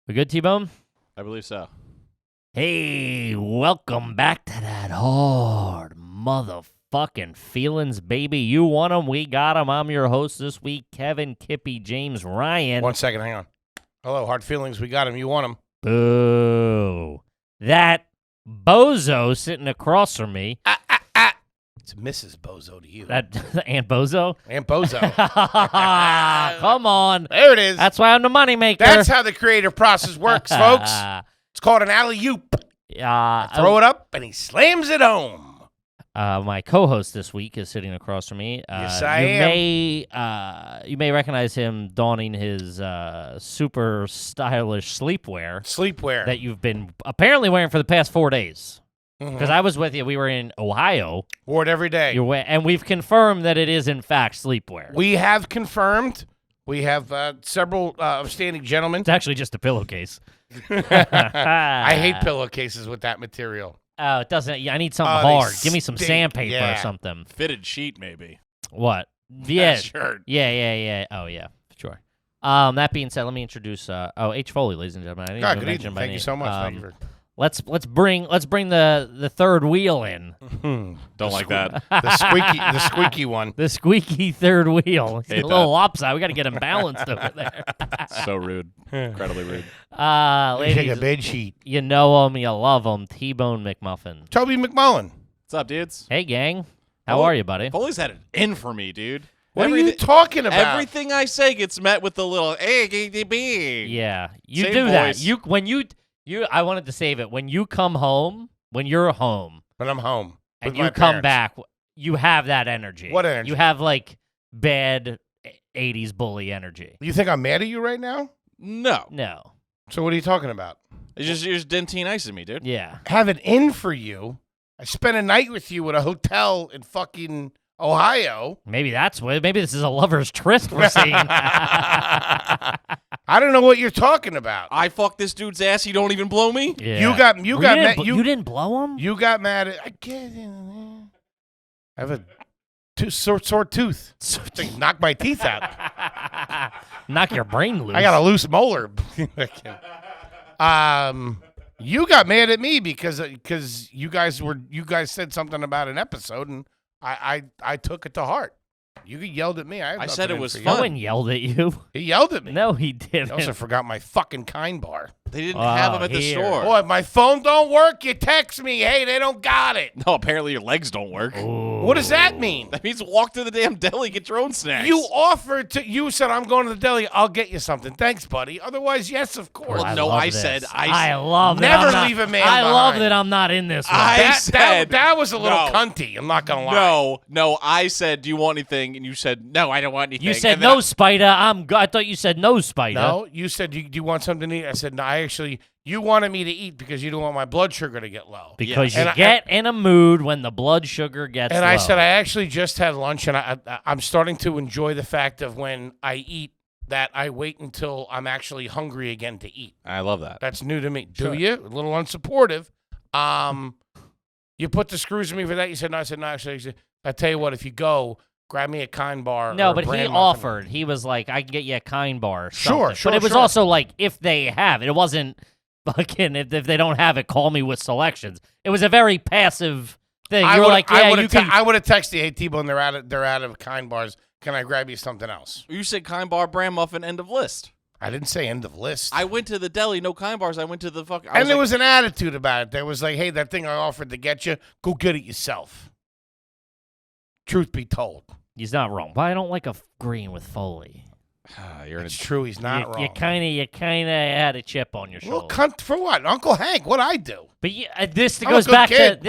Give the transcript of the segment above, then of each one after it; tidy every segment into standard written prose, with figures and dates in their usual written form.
We good, T-Bone? I believe so. Hey, welcome back to that hard motherfucking feelings, baby. You want them, we got them. I'm your host this week, Kevin Kippy James Ryan. 1 second, hang on. Hello, hard feelings. We got him. You want him? Boo. That bozo sitting across from me. It's Mrs. Bozo to you. That Aunt Bozo? Aunt Bozo. Come on. There it is. That's why I'm the moneymaker. That's how the creative process works, folks. It's called an alley-oop. Throw it up, and he slams it home. My co-host this week is sitting across from me. Yes, I am. You may recognize him donning his super stylish sleepwear that you've been apparently wearing for the past 4 days. Because I was with you. We were in Ohio. Wore it every day. And we've confirmed that it is, in fact, sleepwear. We have confirmed. We have several outstanding gentlemen. It's actually just a pillowcase. I hate pillowcases with that material. Oh, it doesn't. Yeah, I need something They hard. Give me some stink. sandpaper or Yeah. something. Fitted sheet, maybe. What? Yeah. Shirt. Yeah. Oh, yeah. Sure. That being said, let me introduce H. Foley, ladies and gentlemen. I didn't God, even good mention evening. my Thank name. you so much. Thank you for... Let's bring the third wheel in. Don't like that. The squeaky one. The squeaky third wheel. He's Hate a little that. lopsided. We got to get him balanced over there. So rude. Incredibly rude. Take a Ladies, bed sheet. you know him, you love him. T-Bone McMuffin. Toby McMullen. Oh, What's up, dudes? Hey, gang. How Foley- are you, buddy? Foley's had it in for me, dude. What are you talking about? Everything I say gets met with the little A-G-D-B. Yeah, you Same do that. voice. I wanted to save it. When you come home, when you're home, When I'm home. and with you my come parents. back, you have that energy. What energy? You have like bad 80s bully energy. You think I'm mad at you right now? No. No. So what are you talking about? You're just dentine ice at me, dude. Yeah. Have it in for you. I spent a night with you at a hotel in fucking Ohio. Maybe that's what. Maybe this is a lover's tryst we're seeing. I don't know what you're talking about. I fucked this dude's ass. He don't even blow me. Yeah. You got You mad. you didn't blow him? You got mad at. I get it. I have a sore tooth. Like, knock my teeth out. Knock your brain loose. I got a loose molar. You got mad at me because you guys said something about an episode and I took it to heart. You yelled at me. I said it was No fun. one yelled at you. He yelled at me. No, he I didn't. also forgot my fucking kind bar. They didn't have him at the here. store. Boy, my phone don't work. You text me. Hey, they don't got it. No, apparently your legs don't work. What does that mean? That means walk to the damn deli, get your own snacks. You offered to. You said I'm going to the deli. I'll get you something. Thanks, buddy. Otherwise, yes, of course. Well, I no, love I this. said- I love that Never I'm not- leave a man I love behind. that I'm not in this one. I said- that was a little No. cunty. I'm not gonna lie. No, I said, do you want anything? And you said, no, I don't want anything. You said And then no, Spider. I thought you said no, Spider. No, you said do you want something to eat? I said no. You wanted me to eat because you don't want my blood sugar to get low. Because Yes. you And get in a mood when the blood sugar gets And low. I said I actually just had lunch, and I'm starting to enjoy the fact of when I eat that I wait until I'm actually hungry again to eat. I love that. That's new to me. Sure. Do you? A little unsupportive. You put the screws in me for that. You said no. I said no. Actually, I tell you what. If you go, grab me a kind bar. No, or a but he brand muffin. offered. He was like, I can get you a kind bar. Or Sure, something. sure, But it was sure. also like, if they have it. It wasn't fucking, if they don't have it, call me with selections. It was a very passive thing. You were like, yeah, you can. I would have texted you, hey T-Bone, they're out of kind bars. Can I grab you something else? You said kind bar, brand muffin, end of list. I didn't say end of list. I went to the deli, no kind bars. I went to the fucking. And there was an attitude about it. There was like, hey, that thing I offered to get you, go get it yourself. Truth be told. He's not wrong. But I don't like agreeing with Foley. You're in a It's true, he's not wrong. You kind of had a chip on your Well, shoulder. cunt for what? Uncle Hank, what'd I do? But this I'm a goes good back kid.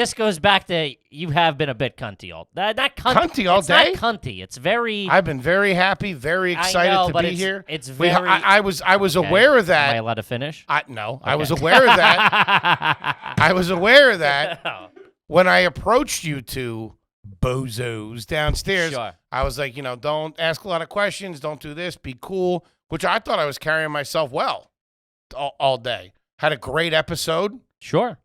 to you have been a bit cunty all not cunty. Cunty all it's day? Not cunty. It's very. I've been very happy, very excited know, to but be it's- here. it's We- very- I was Okay. aware of Am I that. allowed to finish? No, I was aware of that. I was aware of that when I approached you two bozos downstairs. Sure. I was like, don't ask a lot of questions. Don't do this. Be cool. Which I thought I was carrying myself well all day. Had a great episode. Sure.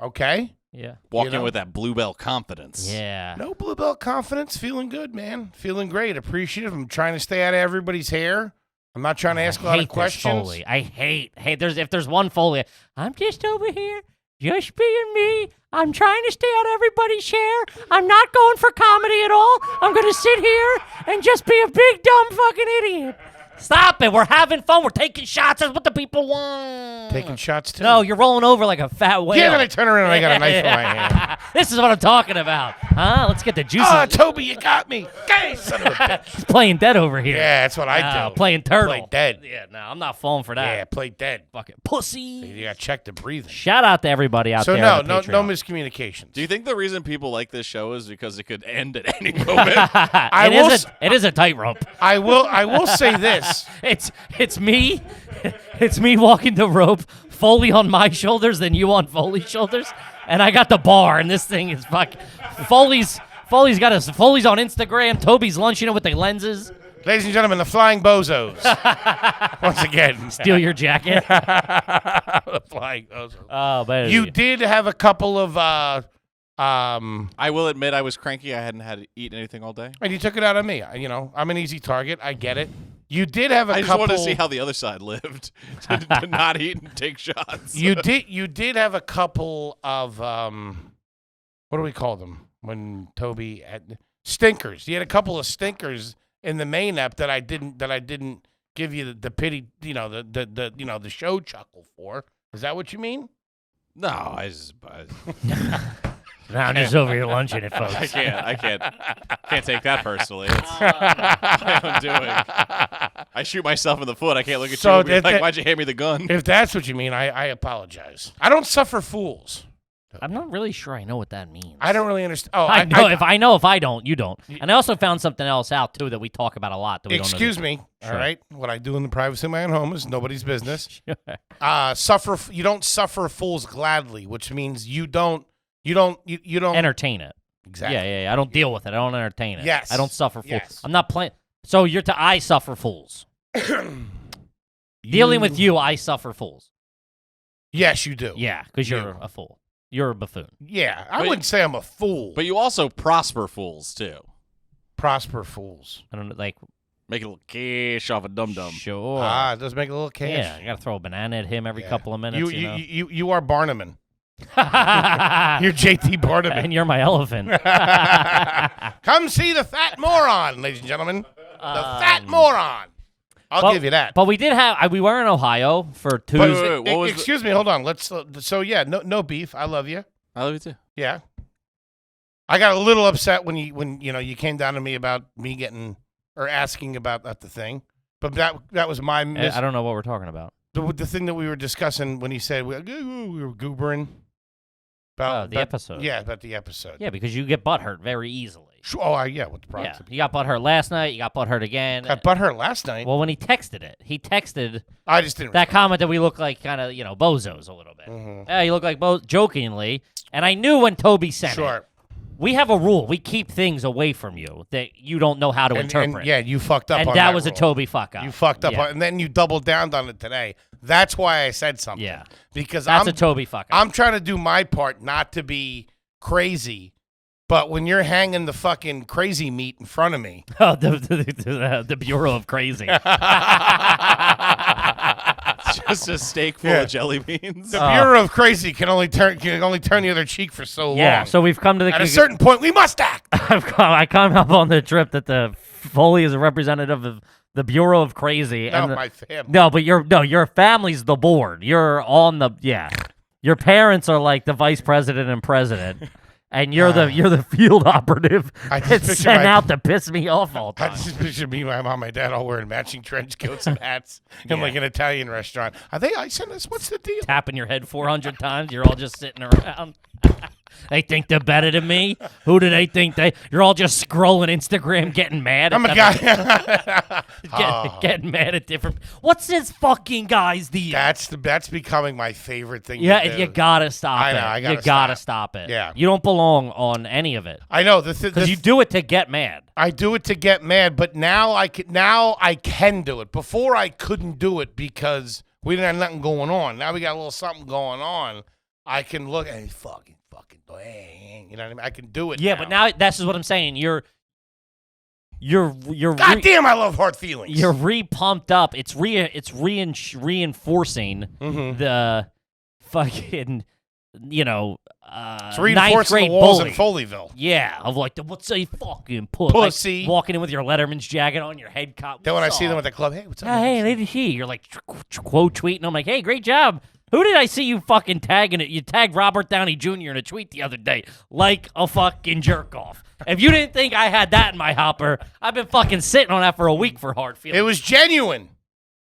Okay. Yeah. walking in with that bluebell confidence. Yeah. No blue belt confidence. Feeling good, man. Feeling great. Appreciative. I'm trying to stay out of everybody's hair. I'm not trying to ask a I lot hate of questions. This Foley. I hate. If there's one Foley, I'm just over here, just being me. I'm trying to stay on everybody's share. I'm not going for comedy at all. I'm gonna sit here and just be a big dumb fucking idiot. Stop it. We're having fun. We're taking shots. That's what the people want. Taking shots too. No, you're rolling over like a fat whale. Yeah, then I turn around and I got a knife in my hand. This is what I'm talking about. Huh? Let's get the juices. Oh, Toby, you got me. Gay son of a bitch. He's playing dead over here. Yeah, that's what I do. Playing turtle. Play dead. Yeah, no, I'm not falling for that. Yeah, play dead. Fucking pussy. You got to check the breathing. Shout out to everybody out So there. no on the Patreon. miscommunications. Do you think the reason people like this show is because it could end at any moment? It is a tightrope. I will say this. It's me. It's me walking the rope, Foley on my shoulders, then you on Foley's shoulders, and I got the bar, and this thing is Foley's on Instagram. Toby's lunching it with the lenses. Ladies and gentlemen, the Flying Bozos. Once again. Steal your jacket. The Flying Bozos. Oh, man. You did have a couple of I will admit I was cranky. I hadn't had to eat anything all day. and you took it out of me. I'm an easy target. I get it. You did have a I just couple. wanted to see how the other side lived to not eat and take shots. You did have a couple of what do we call them when Toby had stinkers? You had a couple of stinkers in the main ep that I didn't give you the pity, the show chuckle for. Is that what you mean? No, I just No, I'm just over here lunching it, folks. I can't take that personally. It's what I'm doing. I shoot myself in the foot. I can't look at you and be like, why'd you hand me the gun? If that's what you mean, I apologize. I don't suffer fools. I'm not really sure I know what that means. I don't really understand. Oh, I know. If I don't, you don't. And I also found something else out, too, that we talk about a lot. That we excuse don't know. me. Sure. All right. What I do in the privacy of my own home is nobody's business. Sure. You don't suffer fools gladly, which means you don't Entertain it. Exactly. Yeah. I don't deal with it. I don't entertain it. Yes. I don't suffer fools. Yes. I'm not playing. So I suffer fools. Dealing with you, I suffer fools. Yes, you do. Yeah, because you're a fool. You're a buffoon. Yeah, I wouldn't say I'm a fool. But you also prosper fools too. Prosper fools. I don't know, like. Make a little cash off a dum dum. Sure. It does make a little cash. Yeah, I gotta throw a banana at him every couple of minutes. You are Barnum. You're JT Barnum. And you're my elephant. Come see the fat moron, ladies and gentlemen. The fat moron. I'll give you that. But we did have. We were in Ohio for Tuesday. Wait, excuse me, hold on. Let's. No beef. I love you. I love you too. Yeah. I got a little upset when you came down to me about me getting or asking about the thing, but that was my. I don't know what we're talking about. The thing that we were discussing when he said we were goobering about the episode. Yeah, about the episode. Yeah, because you get butthurt very easily. Oh, yeah, with the product. Yeah, you got butthurt last night. You got butthurt again. Got butthurt last night. Well, when he texted I just didn't. That comment that we look like kind of Bozos a little bit. Mm-hmm. Yeah, you look like jokingly, and I knew when Toby sent it. We have a rule. We keep things away from you that you don't know how to interpret. And, yeah, you fucked up and on that. And was rule. a Toby fuck up. You fucked up on and then you doubled down on it today. That's why I said something. Yeah. Because that's a Toby fuck up. I'm trying to do my part not to be crazy, but when you're hanging the fucking crazy meat in front of me. Oh, the Bureau of Crazy. Just a steak full of jelly beans. The Bureau of Crazy can only turn the other cheek for so long. Yeah, so we've come to the... At a certain point, we must act. I come up on the trip that the Foley is a representative of the Bureau of Crazy. No, and my family. No, but your family's the board. You're on the... Yeah. Your parents are like the vice president and president. And you're the field operative that's sent out to piss me off all the time. I just picture me, my mom, my dad all wearing matching trench coats and hats in like an Italian restaurant. Are they icing us? What's the deal? Tapping your head 400 times. You're all just sitting around. They think they're better than me. Who do they think You're all just scrolling Instagram, getting mad. I'm a guy. Getting mad at different. What's this fucking guy's deal? That's becoming my favorite thing. Yeah, to do. you gotta stop I know, it. I gotta stop it. Yeah, you don't belong on any of it. I know because you do it to get mad. I do it to get mad, but now I can do it. Before I couldn't do it because we didn't have nothing going on. Now we got a little something going on. I can look and fucking, you know what I mean? I can do it. Yeah, now. but now this is what I'm saying. you're God damn, I love hard feelings. You're pumped up. It's reinforcing the fucking it's ninth reinforcing grade the walls bully. in Foleyville. Yeah, of like what's a fucking pussy. Like, walking in with your Letterman's jacket on, your head cop. Then when I see them at the club, hey, what's up? Hey, lady, you're like quote tweeting. I'm like, hey, great job. Who did I see you fucking tagging it? You tagged Robert Downey Jr. in a tweet the other day, like a fucking jerk off. If you didn't think I had that in my hopper, I've been fucking sitting on that for a week for hard feelings. It was genuine.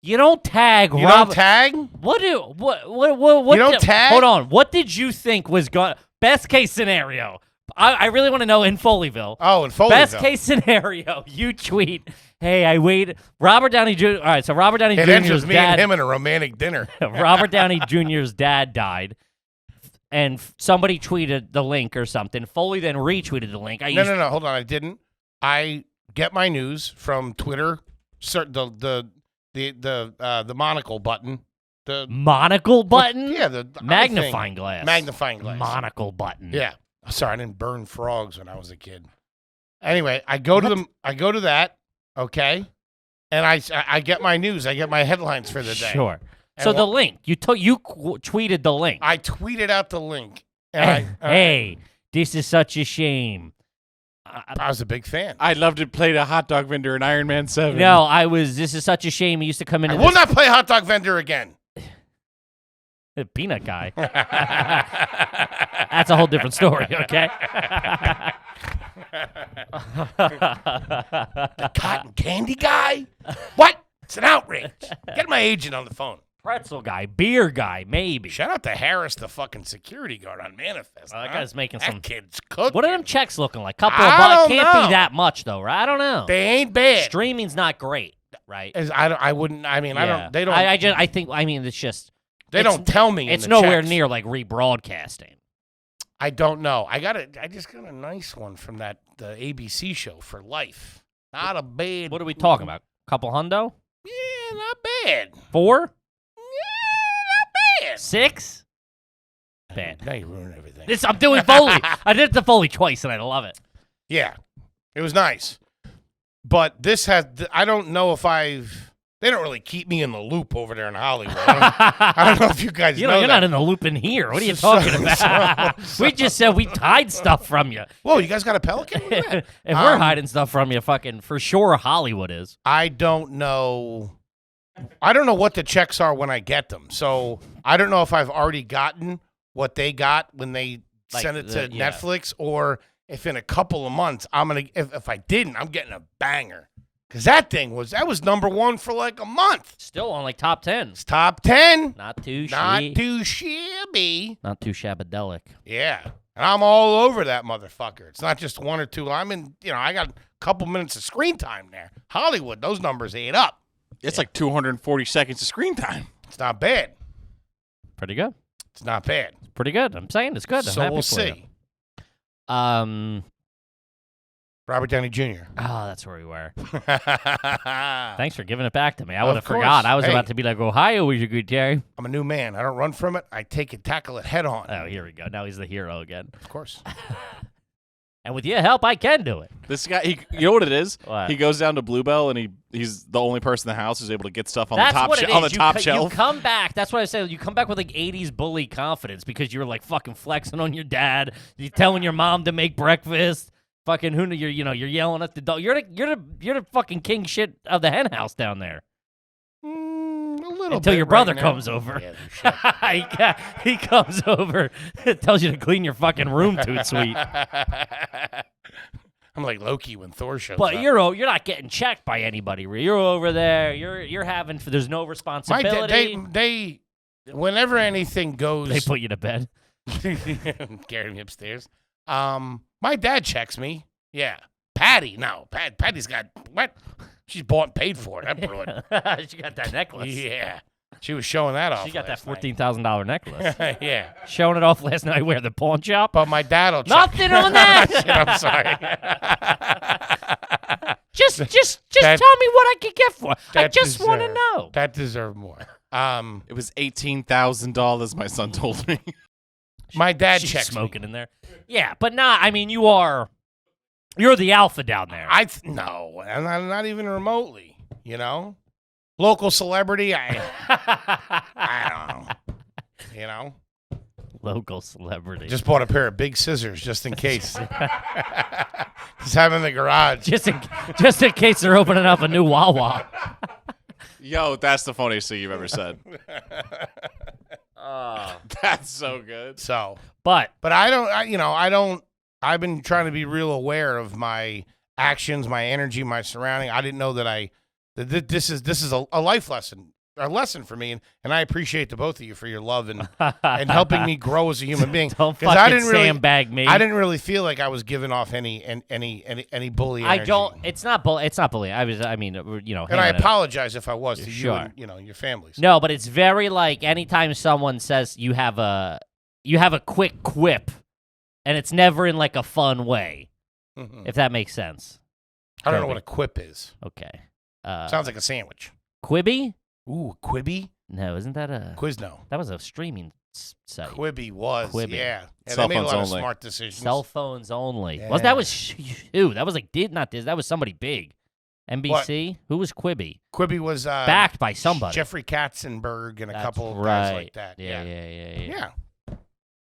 You don't tag. You don't tag. What? You don't tag. Hold on. What did you think was going? Best case scenario. I really want to know in Foleyville. Oh, in Foleyville. Best case scenario. You tweet, hey, I waited. Robert Downey Jr. All right, so Robert Downey Jr.'s me dad. and him in a romantic dinner. Robert Downey Jr.'s dad died, and somebody tweeted the link or something. Foley then retweeted the link. No. Hold on, I didn't. I get my news from Twitter. The monocle button. The monocle button? Yeah, the magnifying glass. Magnifying glass. Monocle button. Yeah. Sorry, I didn't burn frogs when I was a kid. Anyway, I go to that, okay? And I get my news. I get my headlines for the day. Sure. And so the link, you tweeted the link. I tweeted out the link. Hey, this is such a shame. I was a big fan. I'd love to play the hot dog vendor in Iron Man 7. No, this is such a shame. He used to come in. I will not play hot dog vendor again. The peanut guy. That's a whole different story, okay? The cotton candy guy? What? It's an outrage. Get my agent on the phone. Pretzel guy, beer guy, maybe. Shout out to Harris, the fucking security guard on Manifest. That guy's making that some. Kid's cooking. What are them checks looking like? Couple of bucks. Can't be that much though, right? I don't know. They ain't bad. Streaming's not great, right? I wouldn't. I mean, yeah. I don't. They don't. I think. I mean, it's just. They don't tell me. It's nowhere checks. near like rebroadcasting. I don't know. I just got a nice one from the ABC show for life. Not a bad. What are we talking about? Couple hundo? Yeah, not bad. 4? Yeah, not bad. 6? Bad. Now you ruin everything. I'm doing Foley. I did the Foley twice, and I love it. Yeah, it was nice. But this has. I don't know if I've. They don't really keep me in the loop over there in Hollywood. I don't know if you guys know you're that. not in the loop in here. What are you talking about? We just said we hide stuff from you. Whoa, you guys got a Pelican? If we're hiding stuff from you, fucking for sure Hollywood is. I don't know what the checks are when I get them. So I don't know if I've already gotten what they got when they send it to Netflix, or if in a couple of months if I didn't, I'm getting a banger. Because that was number one for like a month. Still on like top 10. It's top 10. Not too shabby. Not too shabadelic. Yeah. And I'm all over that motherfucker. It's not just one or two. I got a couple minutes of screen time there. Hollywood, those numbers ate up. It's like 240 seconds of screen time. It's not bad. Pretty good. It's not bad. It's pretty good. I'm saying it's good. So we'll see. Robert Downey Jr. Oh, that's where we were. Thanks for giving it back to me. I would have course. forgot. I was about to be like, Ohio was your good day. I'm a new man. I don't run from it. I tackle it head on. Oh, here we go. Now he's the hero again. Of course. And with your help, I can do it. This guy, you know what it is? What? He goes down to Bluebell, and he's the only person in the house who's able to get stuff on That's the top what it on the is. top shelf. You come back. That's what I said. You come back with like 80s bully confidence because you were like fucking flexing on your dad. You're telling your mom to make breakfast. Fucking you're yelling at the dog. You're the fucking king shit of the hen house down there. A little until bit your brother right comes now. over. Yeah, he comes over, tells you to clean your fucking room toot sweet. I'm like Loki when Thor shows But up. you're not getting checked by anybody. You're over there. You're having. There's no responsibility. They whenever anything goes, They put you to bed. carry me upstairs. My dad checks me. Yeah. Patty, no. Patty's got what? She's bought and paid for it. That broad. She got that necklace. Yeah. She was showing that off. She got that last $14,000 necklace. night. Yeah. Showing it off last night where the pawn shop. But my dad'll check. Nothing on that. Shit, I'm sorry. Just tell me what I can get for. I just want to deserved- know. That deserved more. It was $18,000. My son told me. My dad She's checks smoking me. in there. Yeah, but not. I mean, you are You're the alpha down there. No, I'm not even remotely. You know, local celebrity. I don't know. You know, local celebrity. Just bought a pair of big scissors just in case. Just have in the garage. Just in case they're opening up a new Wawa. Yo, that's the funniest thing you've ever said. That's so good. So, but I don't. I've been trying to be real aware of my actions, my energy, my surrounding. I didn't know that this is a life lesson, a lesson for me, and I appreciate the both of you for your love and helping me grow as a human being. Don't fucking sandbag me. I didn't really feel like I was giving off any bully energy. I don't. It's not bully. It's not bullying. And I apologize if I was to you and your families. No, but it's very like anytime someone says you have a quick quip, and it's never in like a fun way, if that makes sense. I don't know what a quip is. Okay. Sounds like a sandwich. Quibi? Ooh, Quibi? No, isn't that a Quizno? That was a streaming site. Quibi was, yeah. Cell they made a lot phones of only. smart decisions. Cell phones only. Yeah. That was that was like that was somebody big. NBC? Who was Quibi? Quibi was backed by somebody. Jeffrey Katzenberg and a That's couple of right. guys like that. Yeah.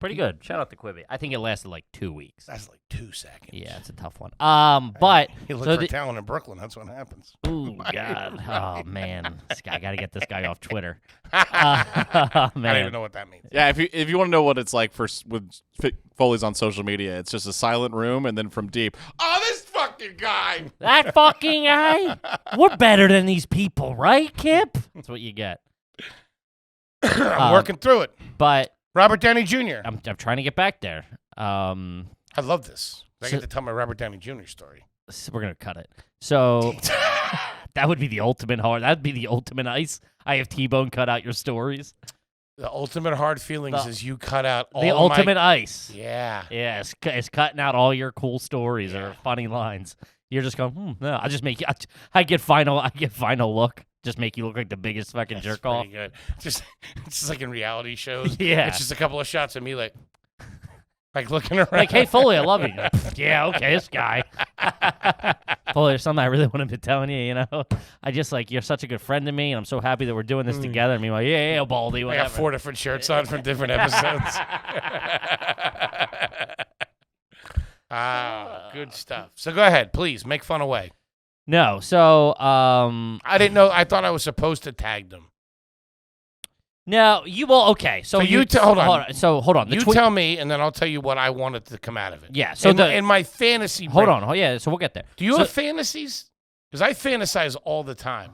Pretty good. Shout out to Quibi. I think it lasted like 2 weeks. That's like 2 seconds. Yeah, it's a tough one. But you look for talent in Brooklyn. That's what happens. Ooh, God. Oh, man. I got to get this guy off Twitter. Man. I don't even know what that means. Yeah, if you want to know what it's like with Foley's on social media, it's just a silent room, and then from deep, oh, this fucking guy. That fucking guy? We're better than these people, right, Kip? That's what you get. I'm working through it. But Robert Downey Jr. I'm trying to get back there. I love this. I get to tell my Robert Downey Jr. story. So we're going to cut it. So that would be the ultimate hard. That would be the ultimate ice. I have T-Bone cut out your stories. The ultimate hard feelings is you cut out all the ultimate ice. Yeah. Yeah, it's cutting out all your cool stories or funny lines. You're just going, no, I just make you. I get final look. Just make you look like the biggest fucking jerk off. Good. It's just like in reality shows. Yeah. It's just a couple of shots of me like looking around. Like, hey, Foley, I love you. Yeah, okay, this guy. Foley, there's something I really want to be telling you, you know? I just, like, you're such a good friend to me, and I'm so happy that we're doing this together. And meanwhile, yeah, Baldy, whatever. I got 4 different shirts on from different episodes. Good stuff. So go ahead, please, make fun away. No, so I didn't know. I thought I was supposed to tag them. No, you will. Okay, so hold on. So hold on. You tell me, and then I'll tell you what I wanted to come out of it. Yeah. So in my fantasy. Hold on. Oh yeah. So we'll get there. Do you have fantasies? Because I fantasize all the time.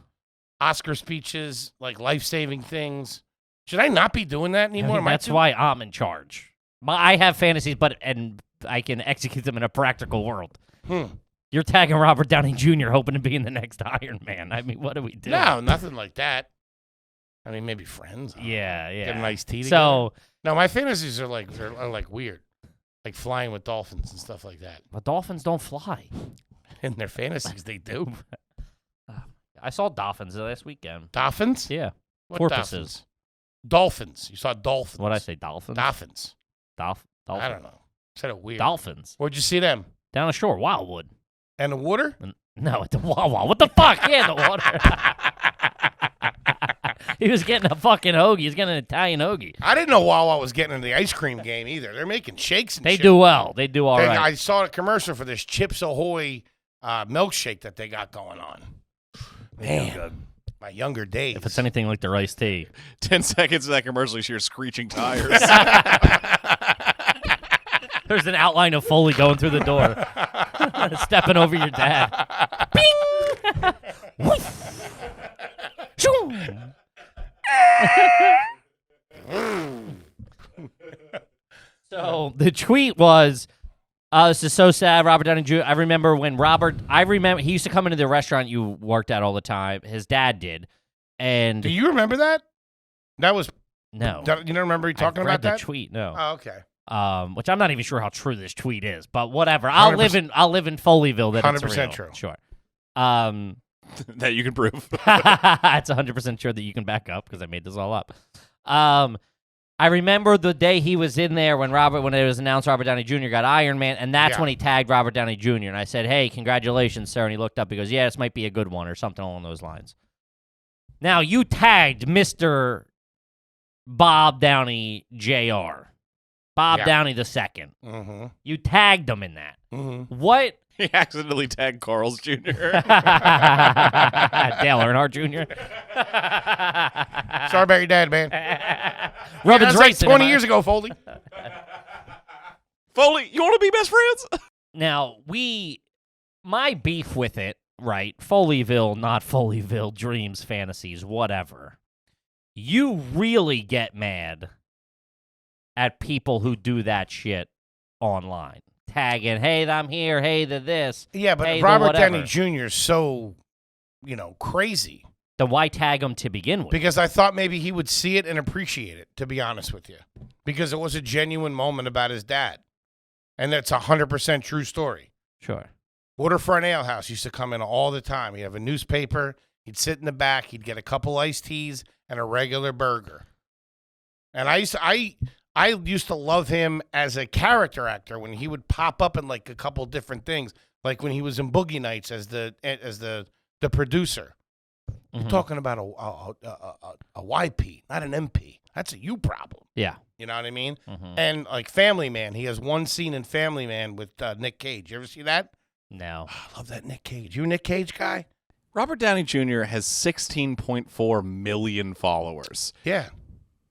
Oscar speeches, like life-saving things. Should I not be doing that anymore? That's why I'm in charge. I have fantasies, and I can execute them in a practical world. You're tagging Robert Downey Jr. hoping to be in the next Iron Man. I mean, what do we do? No, nothing like that. I mean, maybe friends. Yeah. Get a nice tea together. So, no, my fantasies are like weird, like flying with dolphins and stuff like that. But dolphins don't fly. In their fantasies, they do. I saw dolphins last weekend. Dolphins? Yeah. What porpoises. Dolphins. You saw dolphins. What'd I say? Dolphins? Dolphins. Dolphins. I don't know. Said it weird. Dolphins. Where'd you see them? Down the shore, Wildwood. And the water? No, at the Wawa. What the fuck? Yeah, the water. He was getting a fucking hoagie. He was getting an Italian hoagie. I didn't know Wawa was getting into the ice cream game either. They're making shakes and shit. They do well. They do all right. I saw a commercial for this Chips Ahoy milkshake that they got going on. Man, my younger days. If it's anything like their iced tea. 10 seconds of that commercial, you hear screeching tires. There's an outline of Foley going through the door. Stepping over your dad. Bing! So the tweet was, this is so sad, Robert Downey Jr. I remember he used to come into the restaurant you worked at all the time. His dad did. And do you remember that? That was no. You don't remember you talking about that? The tweet, no. Oh, okay. Which I'm not even sure how true this tweet is, but whatever. I'll live in Foleyville that 100% it's real. True. Sure. That you can prove. It's 100% sure that you can back up because I made this all up. I remember the day he was in there when it was announced Robert Downey Jr. got Iron Man, and that's when he tagged Robert Downey Jr. And I said, "Hey, congratulations, sir." And he looked up. He goes, "Yeah, this might be a good one," or something along those lines. Now you tagged Mr. Bob Downey Jr. Bob Downey the second. Mm-hmm. You tagged him in that. Mm-hmm. What? He accidentally tagged Carl's Jr. Dale Earnhardt Jr. Sorry about your dad, man. Robin's That's like racing 20 him. years ago, Foley. Foley, you want to be best friends? Now, my beef with it, right? Foleyville, not Foleyville, dreams, fantasies, whatever. You really get mad at people who do that shit online. Tagging, hey, I'm here, hey, this. Yeah, but hey, Robert whatever. Downey Jr. is so, crazy. Then why tag him to begin with? Because I thought maybe he would see it and appreciate it, to be honest with you. Because it was a genuine moment about his dad. And that's a 100% true story. Sure. Waterfront Ale House used to come in all the time. He'd have a newspaper. He'd sit in the back. He'd get a couple iced teas and a regular burger. And I used to love him as a character actor when he would pop up in like a couple different things, like when he was in Boogie Nights as the producer. Mm-hmm. You're talking about a YP, not an MP. That's a you problem. Yeah. You know what I mean? Mm-hmm. And like Family Man, he has one scene in Family Man with Nick Cage. You ever see that? No. Oh, I love that Nick Cage. You a Nick Cage guy? Robert Downey Jr. has 16.4 million followers. Yeah.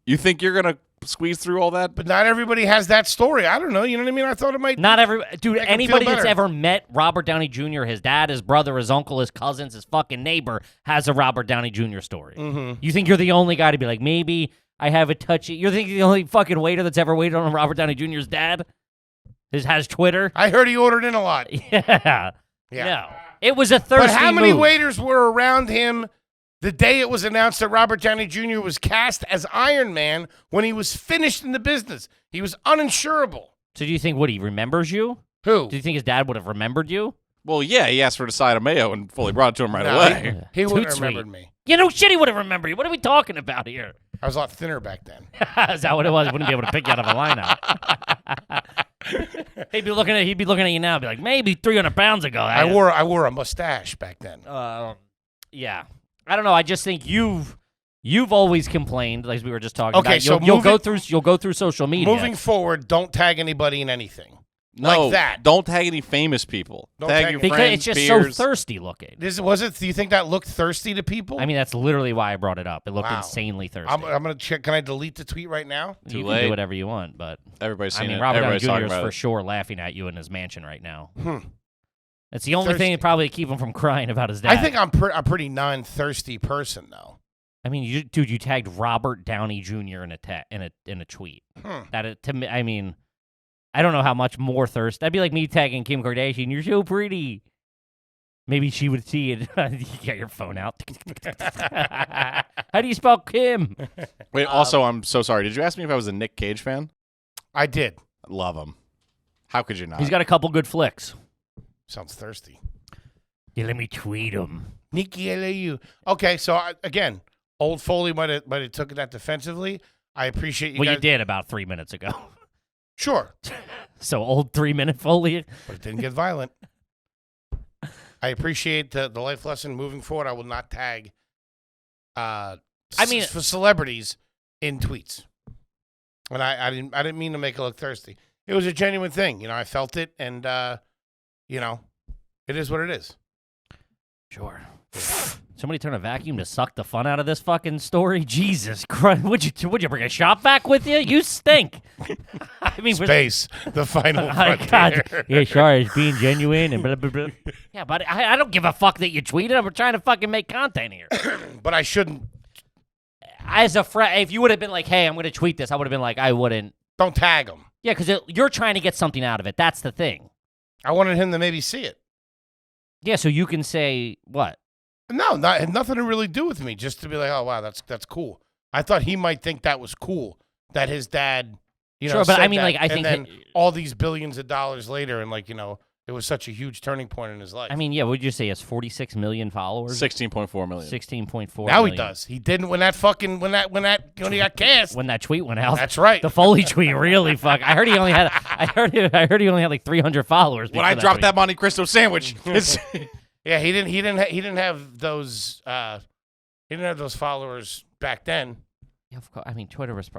You think you're going to squeeze through all that? But not everybody has that story. I don't know. You know what I mean? I thought it might. Not every dude. make him Anybody feel that's better. ever met Robert Downey Jr., his dad, his brother, his uncle, his cousins, his fucking neighbor, has a Robert Downey Jr. story. Mm-hmm. You think you're the only guy to be like, maybe I have a touchy. You think the only fucking waiter that's ever waited on Robert Downey Jr.'s dad has Twitter? I heard he ordered in a lot. Yeah. Yeah. No. It was a thirsty But how many move. waiters were around him the day it was announced that Robert Downey Jr. was cast as Iron Man when he was finished in the business? He was uninsurable. So do you think Woody remembers you? Who? Do you think his dad would have remembered you? Well, yeah, he asked for the side of mayo and fully brought it to him right No, away. He wouldn't have Toot remembered sweet. me. You know, shit, he would have remembered you. What are we talking about here? I was a lot thinner back then. Is that what it was? Wouldn't be able to pick you out of a lineup. He'd be looking at you now and be like, maybe 300 pounds ago. I wore a mustache back then. Yeah. I don't know. I just think you've always complained, like we were just talking Okay, about. so You'll go through social media. Moving forward, don't tag anybody in anything. No, Like that. Don't tag any famous people. Don't Tag tag your because friends, it's just peers. so thirsty looking. Was it? Do you think that looked thirsty to people? I mean, that's literally why I brought it up. It looked Wow. insanely thirsty. I'm gonna check. Can I delete the tweet right now? Too you can late. do whatever you want, but Everybody's I seen mean, it. Robert Downey Everybody's Jr. talking is about for it. sure laughing at you in his mansion right now. That's the only Thirsty. thing that probably keep him from crying about his dad. I think I'm a pretty non-thirsty person, though. I mean, you tagged Robert Downey Jr. in a tweet. To me, I mean, I don't know how much more thirst. That'd be like me tagging Kim Kardashian. You're so pretty. Maybe she would see it. You get your phone out. How do you spell Kim? Wait, also, I'm so sorry. Did you ask me if I was a Nick Cage fan? I did. I love him. How could you not? He's got a couple good flicks. Sounds thirsty. Yeah, let me tweet him. Nikki LAU. Okay, so again, old Foley might have took that defensively. I appreciate you Well, guys. you did about 3 minutes ago. Sure, So old 3-minute Foley. but it didn't get violent. I appreciate the life lesson. Moving forward, I will not tag. For celebrities in tweets, and I didn't mean to make it look thirsty. It was a genuine thing. I felt it, and it is what it is. Sure. Somebody turn a vacuum to suck the fun out of this fucking story? Jesus Christ. Would you bring a shop vac with you? You stink. I mean, Space, the final Oh, frontier. God. Yeah, sure, it's being genuine and blah, blah, blah. Yeah, but I don't give a fuck that you tweeted. I'm trying to fucking make content here. But I shouldn't. As a friend, if you would have been like, hey, I'm going to tweet this, I would have been like, I wouldn't. Don't tag him. Yeah, because you're trying to get something out of it. That's the thing. I wanted him to maybe see it. Yeah, so you can say, what? No, had nothing to really do with me. Just to be like, oh wow, that's cool. I thought he might think that was cool that his dad, Sure, but said I mean, that, like, I and think then all these billions of dollars later, and It was such a huge turning point in his life. I mean, yeah, what would you say? He has 46 million followers? 16.4 million. 16.4 now million. he does. He didn't when he got cast. When that tweet went out. That's right. The Foley tweet really I heard he only had like 300 followers. When I dropped that Monte Cristo sandwich. Yeah, he didn't have those followers back then. Yeah, of course. I mean, Twitter was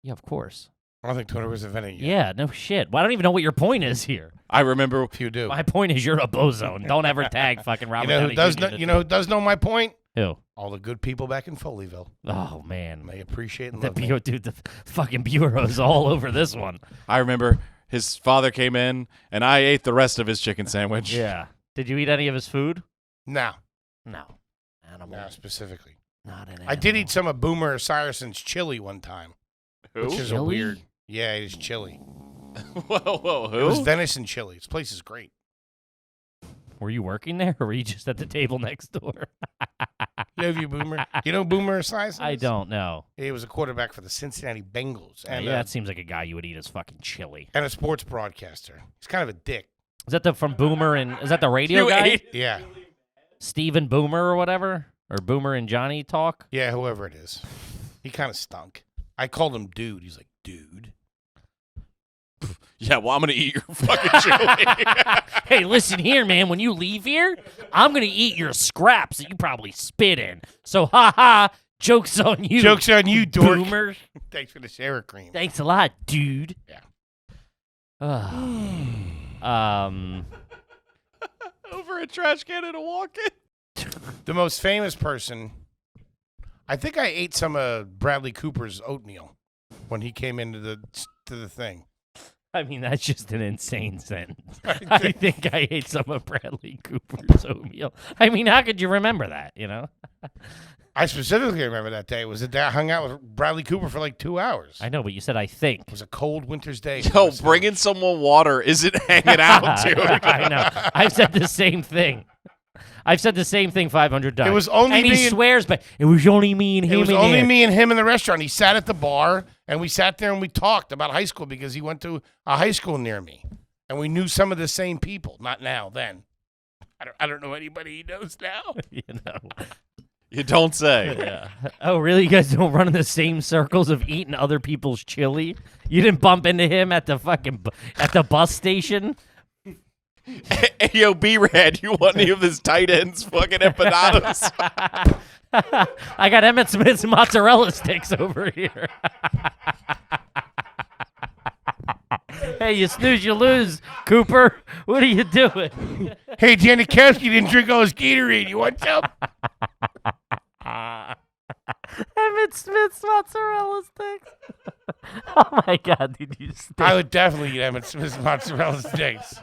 yeah, of course. I don't think Twitter was invented yet. Yeah, no shit. Well, I don't even know what your point is here. I remember If you do. My point is you're a bozo, and don't ever tag fucking Robert You know who Downey does Jr. know, you know who does know my point? Who? All the good people back in Foleyville. Oh, man. They appreciate and The love me. dude, the fucking bureau's all over this one. I remember his father came in, and I ate the rest of his chicken sandwich. Yeah. Did you eat any of his food? No. No. Animal. No, specifically. Not an animal. I did eat some of Boomer Esiason's chili one time. Who? Which is a Chili? weird. Yeah, it is chili. Whoa, It was who? venison chili. This place is great. Were you working there, or were you just at the table next door? Boomer? You know Boomer Esiason? I don't know. He was a quarterback for the Cincinnati Bengals and, Yeah, that seems like a guy you would eat as fucking chili. and a sports broadcaster. He's kind of a dick. Is that from Boomer and is that the radio You guy? ate- Yeah. Steven Boomer or whatever? Or Boomer and Johnny talk? Yeah, whoever it is. He kind of stunk. I called him dude. He's like, dude. Yeah, well, I'm going to eat your fucking chili. Hey, listen here, man. When you leave here, I'm going to eat your scraps that you probably spit in. So, ha, joke's on you. Joke's on you, dork. Boomer. Thanks for the shower cream. Thanks a lot, dude. Yeah. Over a trash can in a walk-in. The most famous person, I think I ate some of Bradley Cooper's oatmeal when he came into the thing. I mean, that's just an insane sentence. I think I ate some of Bradley Cooper's oatmeal. I mean, how could you remember that, you know? I specifically remember that day. It was the day I hung out with Bradley Cooper for like 2 hours. I know, but you said I think. It was a cold winter's day. Yo, bringing someone water isn't hanging out, dude. I know. I've said the same thing. I've said the same thing 500 times. It was only and he me and- swears, but it was only me and him. It was in only there. me and him in the restaurant. He sat at the bar, and we sat there and we talked about high school because he went to a high school near me, and we knew some of the same people. Not now, then. I don't know anybody he knows now. You know. You don't say. Yeah. Oh, really? You guys don't run in the same circles of eating other people's chili? You didn't bump into him at the at the bus station? Hey, yo, B-Rad, you want any of this tight ends fucking empanadas? I got Emmett Smith's mozzarella sticks over here. Hey, you snooze, you lose, Cooper. What are you doing? Hey, Janikowski didn't drink all his Gatorade. You want some? Emmett Smith's mozzarella sticks. Oh my God, did you stink? I would definitely eat Emmett Smith's mozzarella sticks.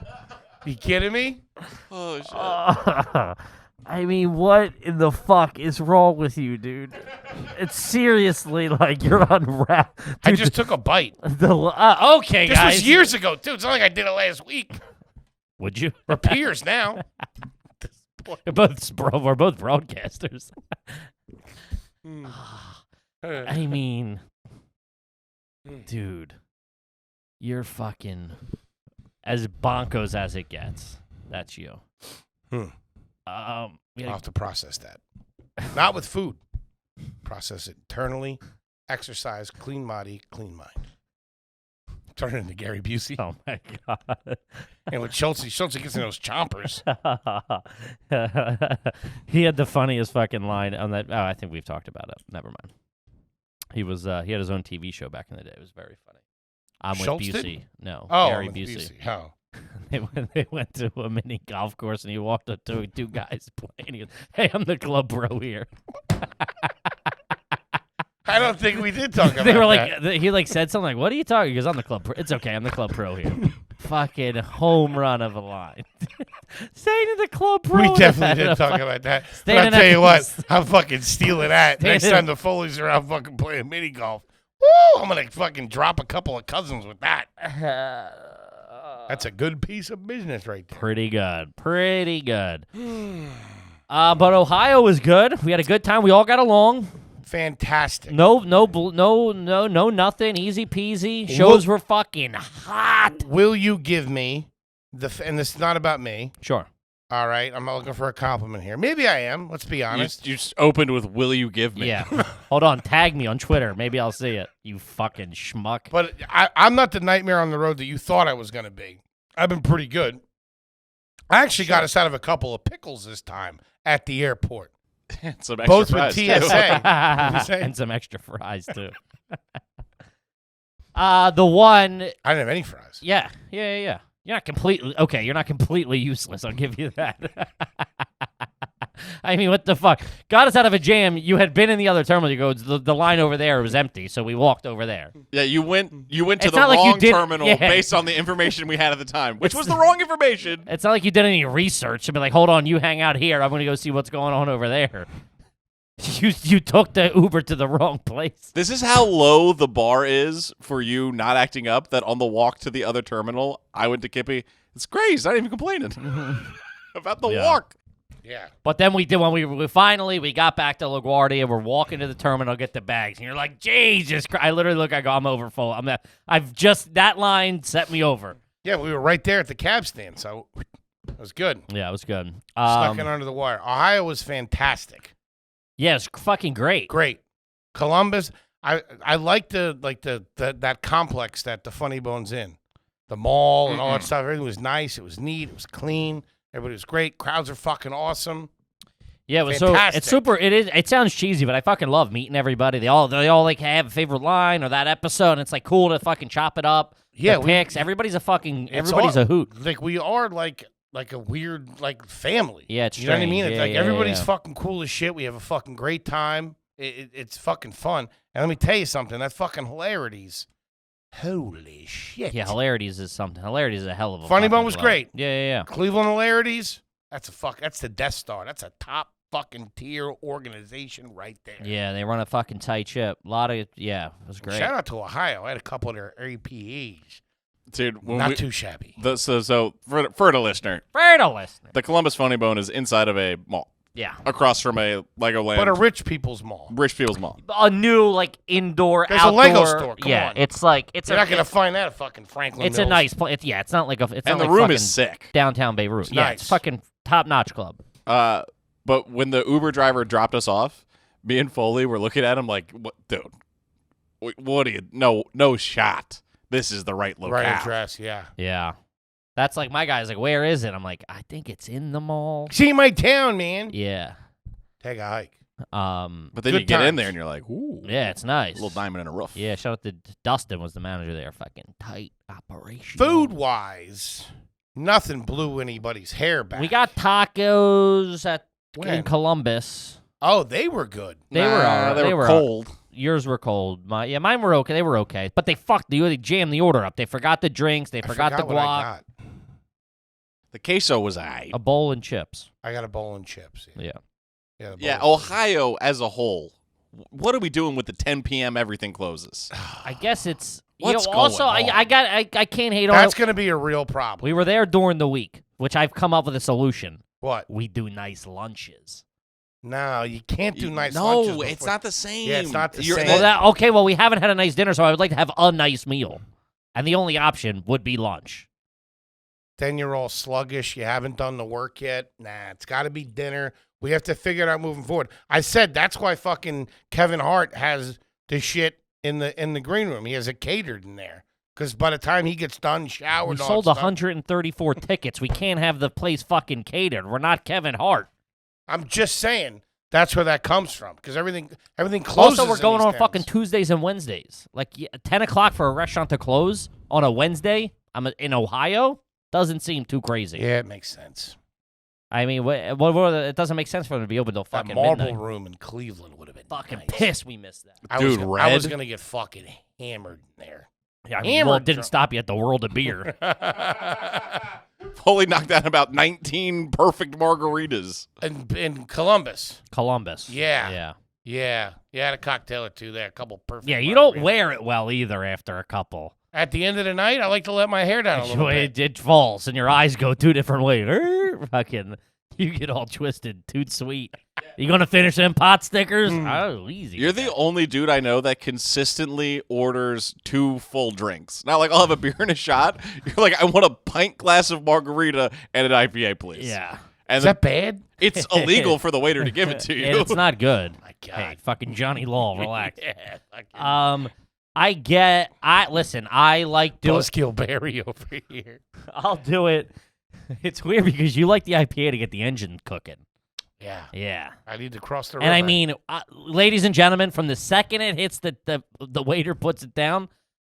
You kidding me? Oh, shit. I mean, what in the fuck is wrong with you, dude? It's seriously like you're unwrapped. I just took a bite. Okay, This guys. was years ago, too. It's not like I did it last week. Would you? We're peers now. We're both broadcasters. I mean, dude, you're fucking as bonkos as it gets. That's you. I'll have to process that. Not with food. Process it internally. Exercise, clean body, clean mind. Turn it into Gary Busey. Oh my God. And with Schultz gets in those chompers. He had the funniest fucking line on that. Oh, I think we've talked about it. Never mind. He had his own TV show back in the day. It was very funny. I'm Schultz with did? Busey. No, Oh, Gary with Busey. Oh. They went to a mini golf course and he walked up to two guys playing. He goes, "Hey, I'm the club pro here." I don't think we did talk about They were that. like, he said something like, "What are you talking?" He goes, "I'm the club pro." It's okay, I'm the club pro here. Fucking home run of a line. Staying in the club pro. We and definitely having did a talk fuck- about that. But I'll standing tell at you the- what, I'm fucking stealing that. Next Standing- time the Foley's are out fucking playing mini golf, woo, I'm going to fucking drop a couple of cousins with that. That's a good piece of business right there. Pretty good. Pretty good. But Ohio was good. We had a good time. We all got along. Fantastic. No, nothing. Easy peasy. Shows were fucking hot. Will you give me and this is not about me. Sure. All right, I'm not looking for a compliment here. Maybe I am. Let's be honest. You just opened with "Will you give me?" Yeah. Hold on. Tag me on Twitter. Maybe I'll see it. You fucking schmuck. But I'm not the nightmare on the road that you thought I was going to be. I've been pretty good. I actually got us out of a couple of pickles this time at the airport. Some extra Both fries, with too. TSA. What'd you say? And some extra fries too. The one. I didn't have any fries. Yeah. You're not completely okay. You're not completely useless. I'll give you that. I mean, what the fuck? Got us out of a jam. You had been in the other terminal. You go, the line over there was empty, so we walked over there. Yeah, you went to It's the not like you wrong did- terminal yeah. based on the information we had at the time, which It's- was the wrong information. It's not like you did any research to be like, hold on, you hang out here. I'm going to go see what's going on over there. You took the Uber to the wrong place. This is how low the bar is for you not acting up, that on the walk to the other terminal, I went to Kippy. It's great. He's not even complaining about the Yeah. walk. Yeah. But then we did when we finally got back to LaGuardia. We're walking to the terminal, get the bags, and you're like, Jesus Christ! I literally look, I go, I'm over full. That line set me over. Yeah, we were right there at the cab stand, so it was good. Yeah, it was good. Snuck in under the wire. Ohio was fantastic. Yeah, it's fucking great. Great. Columbus, I like that complex that the Funny Bone's in. The mall and all that stuff. Everything was nice. It was neat. It was clean. Everybody was great. Crowds are fucking awesome. Yeah, it was Fantastic. it's super. It sounds cheesy, but I fucking love meeting everybody. They all like have a favorite line or that episode, and it's like cool to fucking chop it up. Yeah, the picks. Everybody's a hoot. Like we are like a weird like family. Yeah, it's you know what I mean. strange. It's Yeah, like yeah, everybody's yeah. fucking cool as shit. We have a fucking great time. It's fucking fun. And let me tell you something. That fucking hilarities. Holy shit. Yeah, Hilarities is something. Hilarities is a hell of a Funny fucking Bone was club. great. Yeah. Cleveland Hilarities. That's the Death Star. That's a top fucking tier organization right there. Yeah, they run a fucking tight ship. A lot of it was great. Shout out to Ohio. I had a couple of their APAs. Dude, when Not too shabby. So for the listener, the Columbus Funny Bone is inside of a mall. Yeah. Across from a Legoland. But a rich people's mall. Rich people's mall. A new like indoor There's outdoor. a Lego store. Come yeah, on. it's like You're not gonna find that at fucking Franklin. It's Mills. a nice place. It's not like a. It's And not the like room fucking is sick. downtown Beirut. Yeah, nice. it's fucking top notch club. But when the Uber driver dropped us off, me and Foley were looking at him like, "What, dude? What do you? No shot. This is the right locale." Right address. Yeah. Yeah, that's like my guy's like, where is it? I'm like, I think it's in the mall. See my town, man. Yeah. Take a hike. But then Good you get in times. there and you're like, "Ooh, Yeah, it's nice. little diamond in a roof." Yeah, shout out to Dustin was the manager there. Fucking tight operation. Food wise, nothing blew anybody's hair back. We got tacos in When? Columbus. Oh, they were good. They were all right. They were all right. cold. Yours were cold. Mine were okay. They were okay, but they jammed the order up. They forgot the drinks. They forgot the what I guac. got. The queso was aight. A bowl and chips. I got a bowl and chips. Yeah. Yeah. the Yeah, bowl and Ohio as a whole. What are we doing with the 10 p.m. everything closes? I guess it's. What's also, going on? I can't hate on That's it. going to be a real problem. We were there during the week, which I've come up with a solution. What? We do nice lunches. No, you can't do nice no, lunches it's before- not the same. Yeah, it's not the You're- same. Well, we haven't had a nice dinner, so I would like to have a nice meal, and the only option would be lunch. Then you're all sluggish. You haven't done the work yet. Nah, it's got to be dinner. We have to figure it out moving forward. I said that's why fucking Kevin Hart has the shit in the green room. He has it catered in there because by the time he gets done, showered, We and all sold that stuff- 134 tickets. We can't have the place fucking catered. We're not Kevin Hart. I'm just saying that's where that comes from because everything closes. Also, we're in going these on towns. fucking Tuesdays and Wednesdays. Like 10 o'clock for a restaurant to close on a Wednesday. I'm in Ohio. Doesn't seem too crazy. Yeah, it makes sense. I mean, it doesn't make sense for them to be open till That fucking marble midnight. room in Cleveland would have been Fucking nice. pissed we missed that. I Dude, was, I was red? gonna get fucking hammered in there. Yeah, I mean, well, it Hammered didn't drunk. stop you at the World of Beer. Foley knocked down about 19 perfect margaritas. in Columbus. Columbus. Yeah. Yeah. You had a cocktail or two there, a couple perfect. Yeah, you don't margaritas. wear it well either after a couple. At the end of the night, I like to let my hair down a little bit. It falls and your eyes go two different ways. Fucking You get all twisted. Toot sweet. You gonna finish them pot stickers? Oh, easy. You're the only dude I know that consistently orders 2 full drinks. Not like I'll have a beer and a shot. You're like, I want a pint glass of margarita and an IPA, please. Yeah. And Is that bad? it's illegal for the waiter to give it to you. It's not good. My God. Hey, fucking Johnny Law, relax. Yeah, fucking Listen, I like doing. Buzzkill Barry over here. I'll do it. It's weird because you like the IPA to get the engine cooking. Yeah. Yeah. I need to cross the river. And I mean, ladies and gentlemen, from the second it hits the waiter puts it down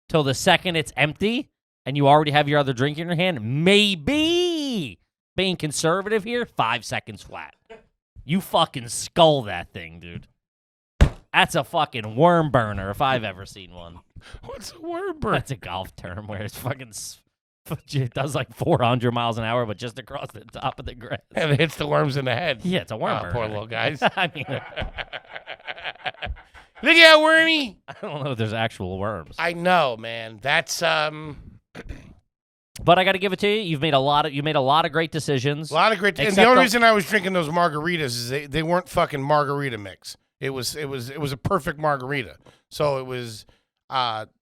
till the second it's empty and you already have your other drink in your hand, maybe being conservative here, 5 seconds flat. You fucking skull that thing, dude. That's a fucking worm burner if I've ever seen one. What's a worm burn? That's a golf term where it's fucking it does like 400 miles an hour, but just across the top of the grass. And it hits the worms in the head. Yeah, it's a worm burner. Poor little guys. I mean, Look at that wormy. I don't know if there's actual worms. I know, man. That's But I got to give it to you. You made a lot of great decisions. a lot of great. And the Except only the- reason I was drinking those margaritas is they weren't fucking margarita mix. It was a perfect margarita. So it was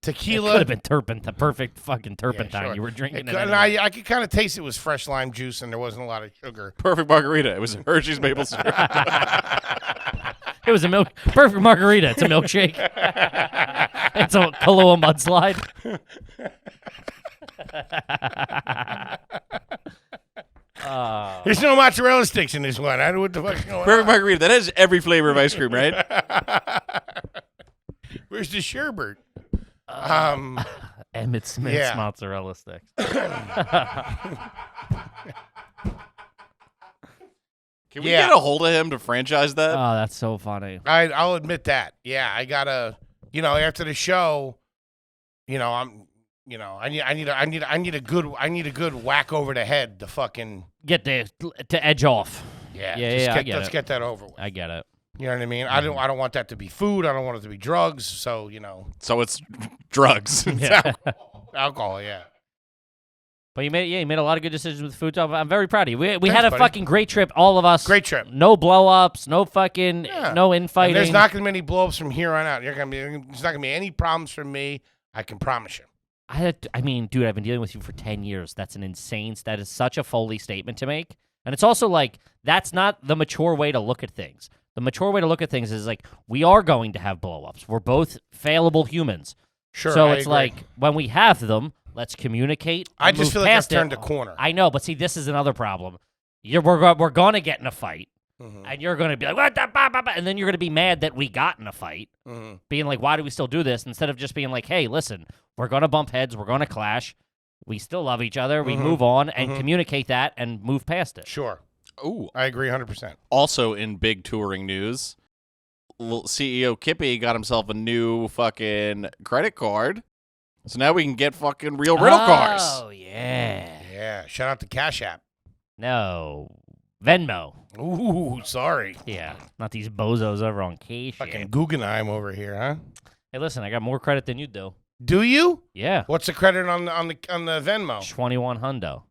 tequila. It could have been the perfect fucking turpentine sure. you were drinking. And I could kind of taste it was fresh lime juice and there wasn't a lot of sugar. Perfect margarita. It was Hershey's maple syrup. It was a perfect margarita. It's a milkshake. It's a Kahlua mudslide. There's no mozzarella sticks in this one. I don't know what the fuck's going Perfect on. margarita. That has every flavor of ice cream, right? Where's the sherbet? Emmett Smith's Yeah. mozzarella sticks. Can we Yeah. get a hold of him to franchise that? Oh, that's so funny. I'll admit that. Yeah, I gotta. After the show, I need a good whack over the head to fucking To edge off. yeah. Yeah, Let's get that over with. I get it. You know what I mean? I don't want that to be food. I don't want it to be drugs. So So it's drugs. Yeah. alcohol. Yeah. But you made a lot of good decisions with food. I'm very proud of you. We Thanks, had a buddy. fucking great trip, all of us. Great trip. No blow ups, no fucking Yeah. no infighting. And there's not gonna be any blow-ups from here on out. There's not gonna be any problems from me. I can promise you. I mean, dude, I've been dealing with you for 10 years. That is such a Foley statement to make. And it's also like, that's not the mature way to look at things. The mature way to look at things is like, we are going to have blow-ups. We're both fallible humans. Sure. So I it's agree. like, when we have them, let's communicate. I and just move feel like I've past it. turned a corner. I know, but see, this is another problem. We're going to get in a fight, Mhm. and you're going to be like, what the, bah, bah, bah," and then you're going to be mad that we got in a fight, Mhm. being like, why do we still do this? Instead of just being like, hey, listen, we're going to bump heads, we're going to clash, we still love each other, we Mhm. move on, and Mhm. communicate that and move past it. Sure. Ooh. I agree 100%. Also in big touring news, CEO Kippy got himself a new fucking credit card. So now we can get fucking real rental cars. Oh, yeah. Yeah. Shout out to Cash App. No. Venmo. Ooh, sorry. Yeah. Not these bozos over on Cash. Fucking Guggenheim over here, huh? Hey, listen, I got more credit than you do. Do you? Yeah. What's the credit on the Venmo? 21 hundo.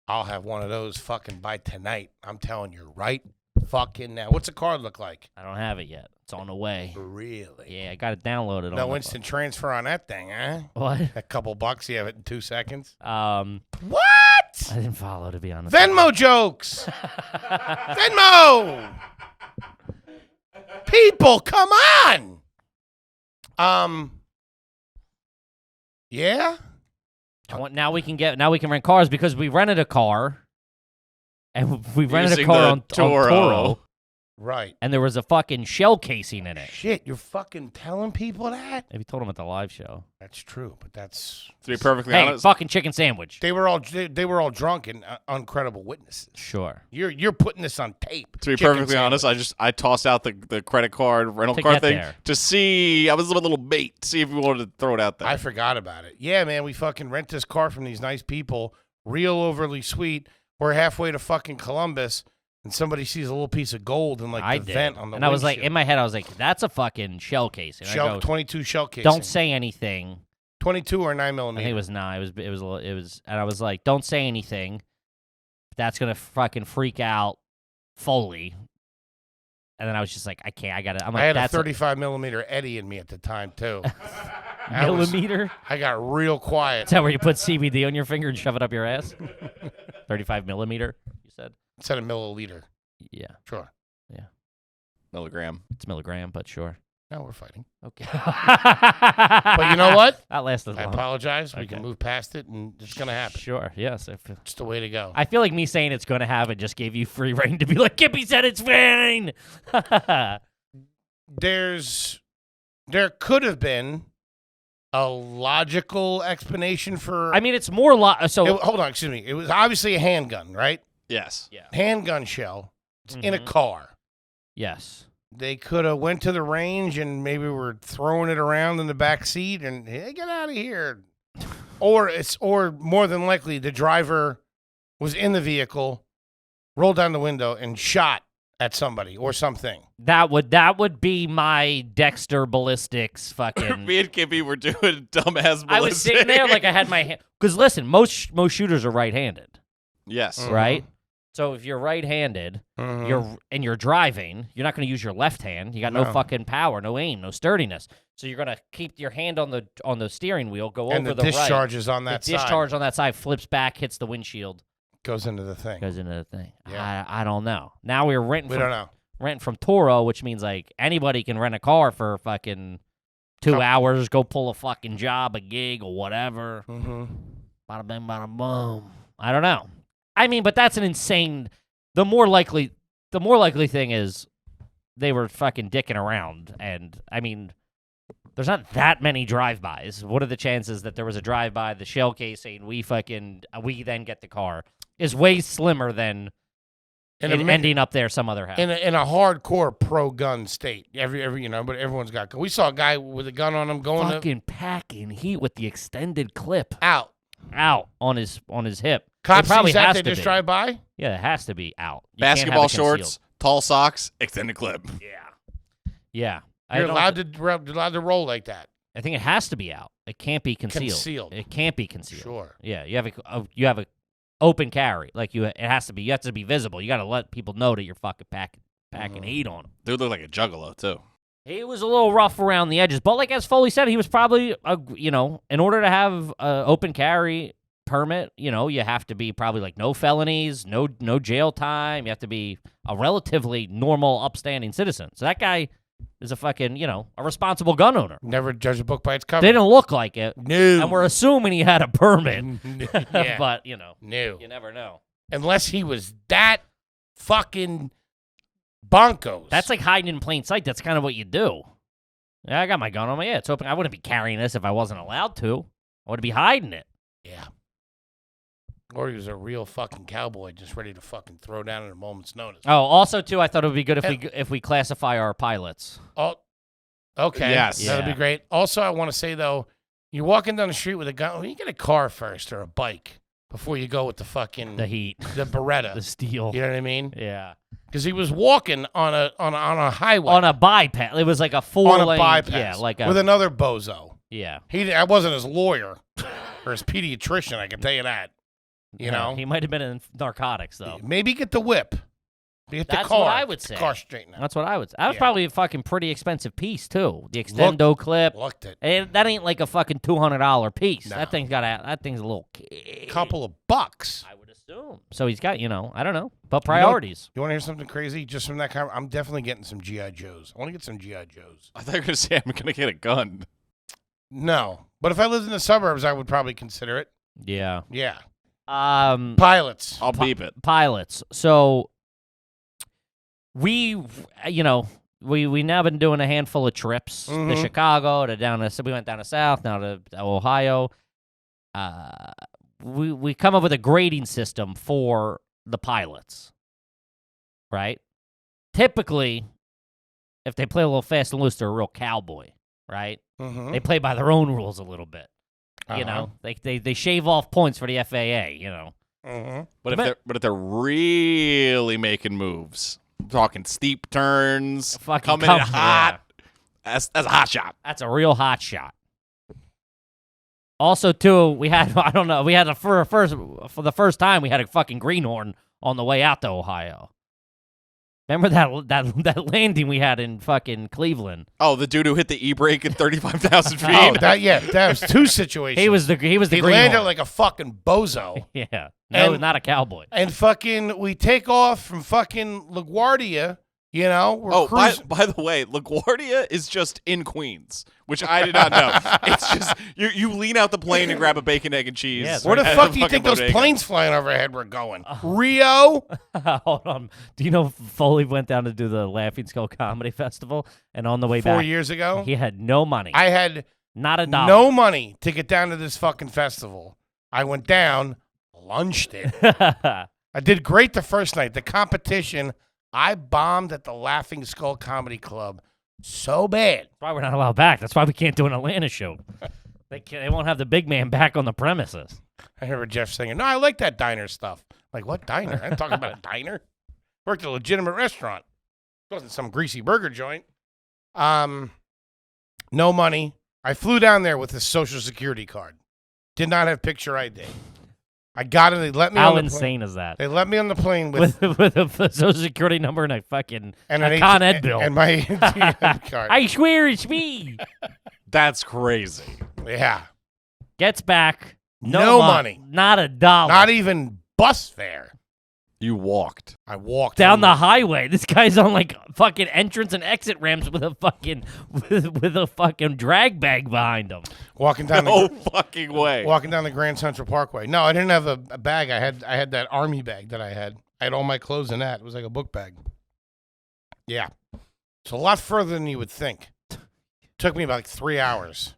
I'll have one of those fucking by tonight. I'm telling you right fucking now. What's the card look like? I don't have it yet. It's on the way. Really? Yeah, I got it downloaded. No on instant transfer on that thing, huh? What? A couple bucks, you have it in 2 seconds. What? What? I didn't follow, to be honest. Venmo jokes. Venmo. People, come on. Yeah. Now we can rent cars because we rented a car, and we rented a Using car the on Toro. Toro, Right. and there was a fucking shell casing in it. Shit, you're fucking telling people that? Maybe told them at the live show. That's true, but that's To be perfectly Hey, honest, fucking chicken sandwich. they were all drunk and uncredible witnesses. Sure. You're putting this on tape. to be Chicken perfectly honest, sandwich. I tossed out the credit card rental To card get thing there. to see. I was a little bait, see if we wanted to throw it out there. I forgot about it. Yeah, man, we fucking rent this car from these nice people, real overly sweet. We're halfway to fucking Columbus, and somebody sees a little piece of gold in like I the did. vent on the And I was like, windshield. in my head, I was like, that's a fucking shell casing. I shell, go, 22 shell casing. don't say anything. 22 or 9 I millimeter. think it was 9. It was, and I was like, don't say anything. That's gonna fucking freak out Foley. And then I was just like, I can't. I got it. I'm like, I had a that's 35 millimeter Eddie in me at the time too. I was- millimeter. I got real quiet. Is that where you put CBD on your finger and shove it up your ass? 35 millimeter. You said. Instead of milliliter. Yeah, Sure. Milligram. it's milligram, but sure. No, we're fighting. Okay. But you know what? That lasted I long. apologize. We Okay. can move past it, and it's gonna happen. Sure. Yes. It's the way to go. I feel like me saying it's going to happen just gave you free reign to be like, Kippy said it's fine. There could have been a logical explanation for. I mean, it's more Hold on, excuse me. It was obviously a handgun, right? Yes. Yeah. Handgun shell. It's in a Mhm. car. Yes. They could have went to the range and maybe were throwing it around in the back seat and hey, get out of here. or more than likely the driver was in the vehicle, rolled down the window and shot at somebody or something. That would be my Dexter ballistics fucking. Me and Kippy were doing dumbass ballistic. I was sitting there like I had my hand. Because listen, most shooters are right-handed, Yes. Mhm. right? So if you're right-handed, Mhm. you're driving, you're not going to use your left hand. You got no No. fucking power, no aim, no sturdiness. So you're going to keep your hand on the steering wheel, go and over the the discharge right. is on that The side. discharge on that side flips back, hits the windshield, Goes into the thing. goes into the thing. Yeah. I don't know. Now we're renting We from don't know. renting from Toro, which means like anybody can rent a car for fucking 2 Couple- hours, go pull a fucking job, a gig, or whatever. Mm-hmm. Bada bing, bada boom. I don't know. I mean, but that's an insane. The more likely thing is they were fucking dicking around, and I mean, there's not that many drive-bys. What are the chances that there was a drive-by, the shell casing, we then get the car is way slimmer than ending up there some other house. In a hardcore pro-gun state, but everyone's got. We saw a guy with a gun on him going Fucking packing heat with the extended clip out. on his hip. Cops It probably sees that has they to just be. drive by. Yeah, it has to be out. You can't have Basketball it concealed. shorts, tall socks, extended clip. Yeah. I You're don't allowed to roll like that. I think it has to be out. It can't be concealed. Concealed. It can't be concealed. Sure. Yeah, you have a open carry. Like it has to be. You have to be visible. You got to let people know that you're fucking packing heat on them. Dude looked like a juggalo too. He was a little rough around the edges, but like as Foley said, he was probably in order to have an open carry permit, you have to be probably like no felonies, no jail time. You have to be a relatively normal, upstanding citizen. So that guy is a fucking, a responsible gun owner. Never judge a book by its cover. They didn't look like it. No. And we're assuming he had a permit. Yeah. But, No. you never know. Unless he was that fucking bonkos. That's like hiding in plain sight. That's kind of what you do. Yeah, I got my gun on my head. It's open. I wouldn't be carrying this if I wasn't allowed to. I would be hiding it. Yeah. Or he was a real fucking cowboy just ready to fucking throw down at a moment's notice. Oh, also, too, I thought it would be good if we classify our pilots. Oh, okay. Yes. That'd Yeah. be great. Also, I want to say, though, you're walking down the street with a gun. Well, you get a car first or a bike before you go with the fucking The heat, the Beretta. the steel. You know what I mean? Yeah. Because he was walking on a highway. On a bypass. It was like a on four-lane. a bypass. Yeah, like with another bozo. yeah. I wasn't his lawyer or his pediatrician, I can tell you that. You know? He might have been in narcotics, though. Maybe get the whip. Get the That's car. what I would Get say. the car straightened out. That's what I would say. That was Yeah. probably a fucking pretty expensive piece, too. The extendo clip. Looked it. And that ain't like a fucking $200 piece. No. That thing's a little Couple of bucks. I would assume. So he's got, I don't know. But priorities. You want to hear something crazy? Just from that kind, I'm definitely getting some GI Joes. I want to get some GI Joes. I thought you were gonna say I'm gonna get a gun. No, but if I lived in the suburbs, I would probably consider it. Yeah. Yeah, Um, pilots. I'll beep it. pilots. So we now been doing a handful of trips to Mhm. Chicago, we went down to South, now to Ohio. We come up with a grading system for the pilots, right? Typically, if they play a little fast and loose, they're a real cowboy, right? Mm-hmm. They play by their own rules a little bit. You Uh-huh. know, they shave off points for the FAA. Mm-hmm. But if they're really making moves, I'm talking steep turns, Fucking coming in come- hot. That's a hot shot. That's a real hot shot. Also, too, we had for the first time we had a fucking greenhorn on the way out to Ohio. Remember that landing we had in fucking Cleveland? Oh, the dude who hit the e-brake at 35,000 feet. Oh, that was two situations. He was the He landed greenhorn. like a fucking bozo. Yeah. No, And- not a cowboy. And fucking, we take off from fucking LaGuardia. You know, we're cruising. by the way, LaGuardia is just in Queens, which I did not know. It's just you lean out the plane and grab a bacon, egg, and cheese. Yeah, Where the at fuck do you fucking think those bodega. planes flying overhead were going? Rio? Hold on. Do you know Foley went down to do the Laughing Skull Comedy Festival, and on the way 4 back, years ago? he had no money. I had Not a dollar. no money to get down to this fucking festival. I went down, lunched it. I did great the first night. The competition, I bombed at the Laughing Skull Comedy Club so bad. That's why we're not allowed back. That's why we can't do an Atlanta show. They won't have the big man back on the premises. I remember Jeff saying, "No, I like that diner stuff." Like, what diner? I'm talking about a diner. Worked at a legitimate restaurant. It wasn't some greasy burger joint. No money. I flew down there with a social security card. Did not have picture ID. I got it. They let me How on the insane is that? They let me on the plane with With a social security number and a fucking and a an Con AT Ed bill. and my ATM card. I swear it's me. That's crazy. Yeah. Gets back. No money. Not a dollar. Not even bus fare. You walked. I walked down in the highway. This guy's on like fucking entrance and exit ramps with a fucking with a fucking drag bag behind him. walking down No the fucking way. walking down the Grand Central Parkway. No, I didn't have a bag. I had that army bag that I had. I had all my clothes in that. It was like a book bag. Yeah. It's a lot further than you would think. Took me about like 3 hours.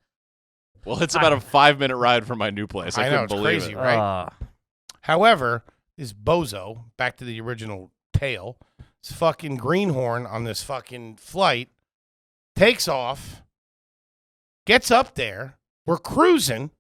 Well, it's about a 5-minute ride from my new place. I I know, couldn't it's believe crazy, it. right? However, this bozo, back to the original tale, this fucking greenhorn on this fucking flight, takes off, gets up there, we're cruising,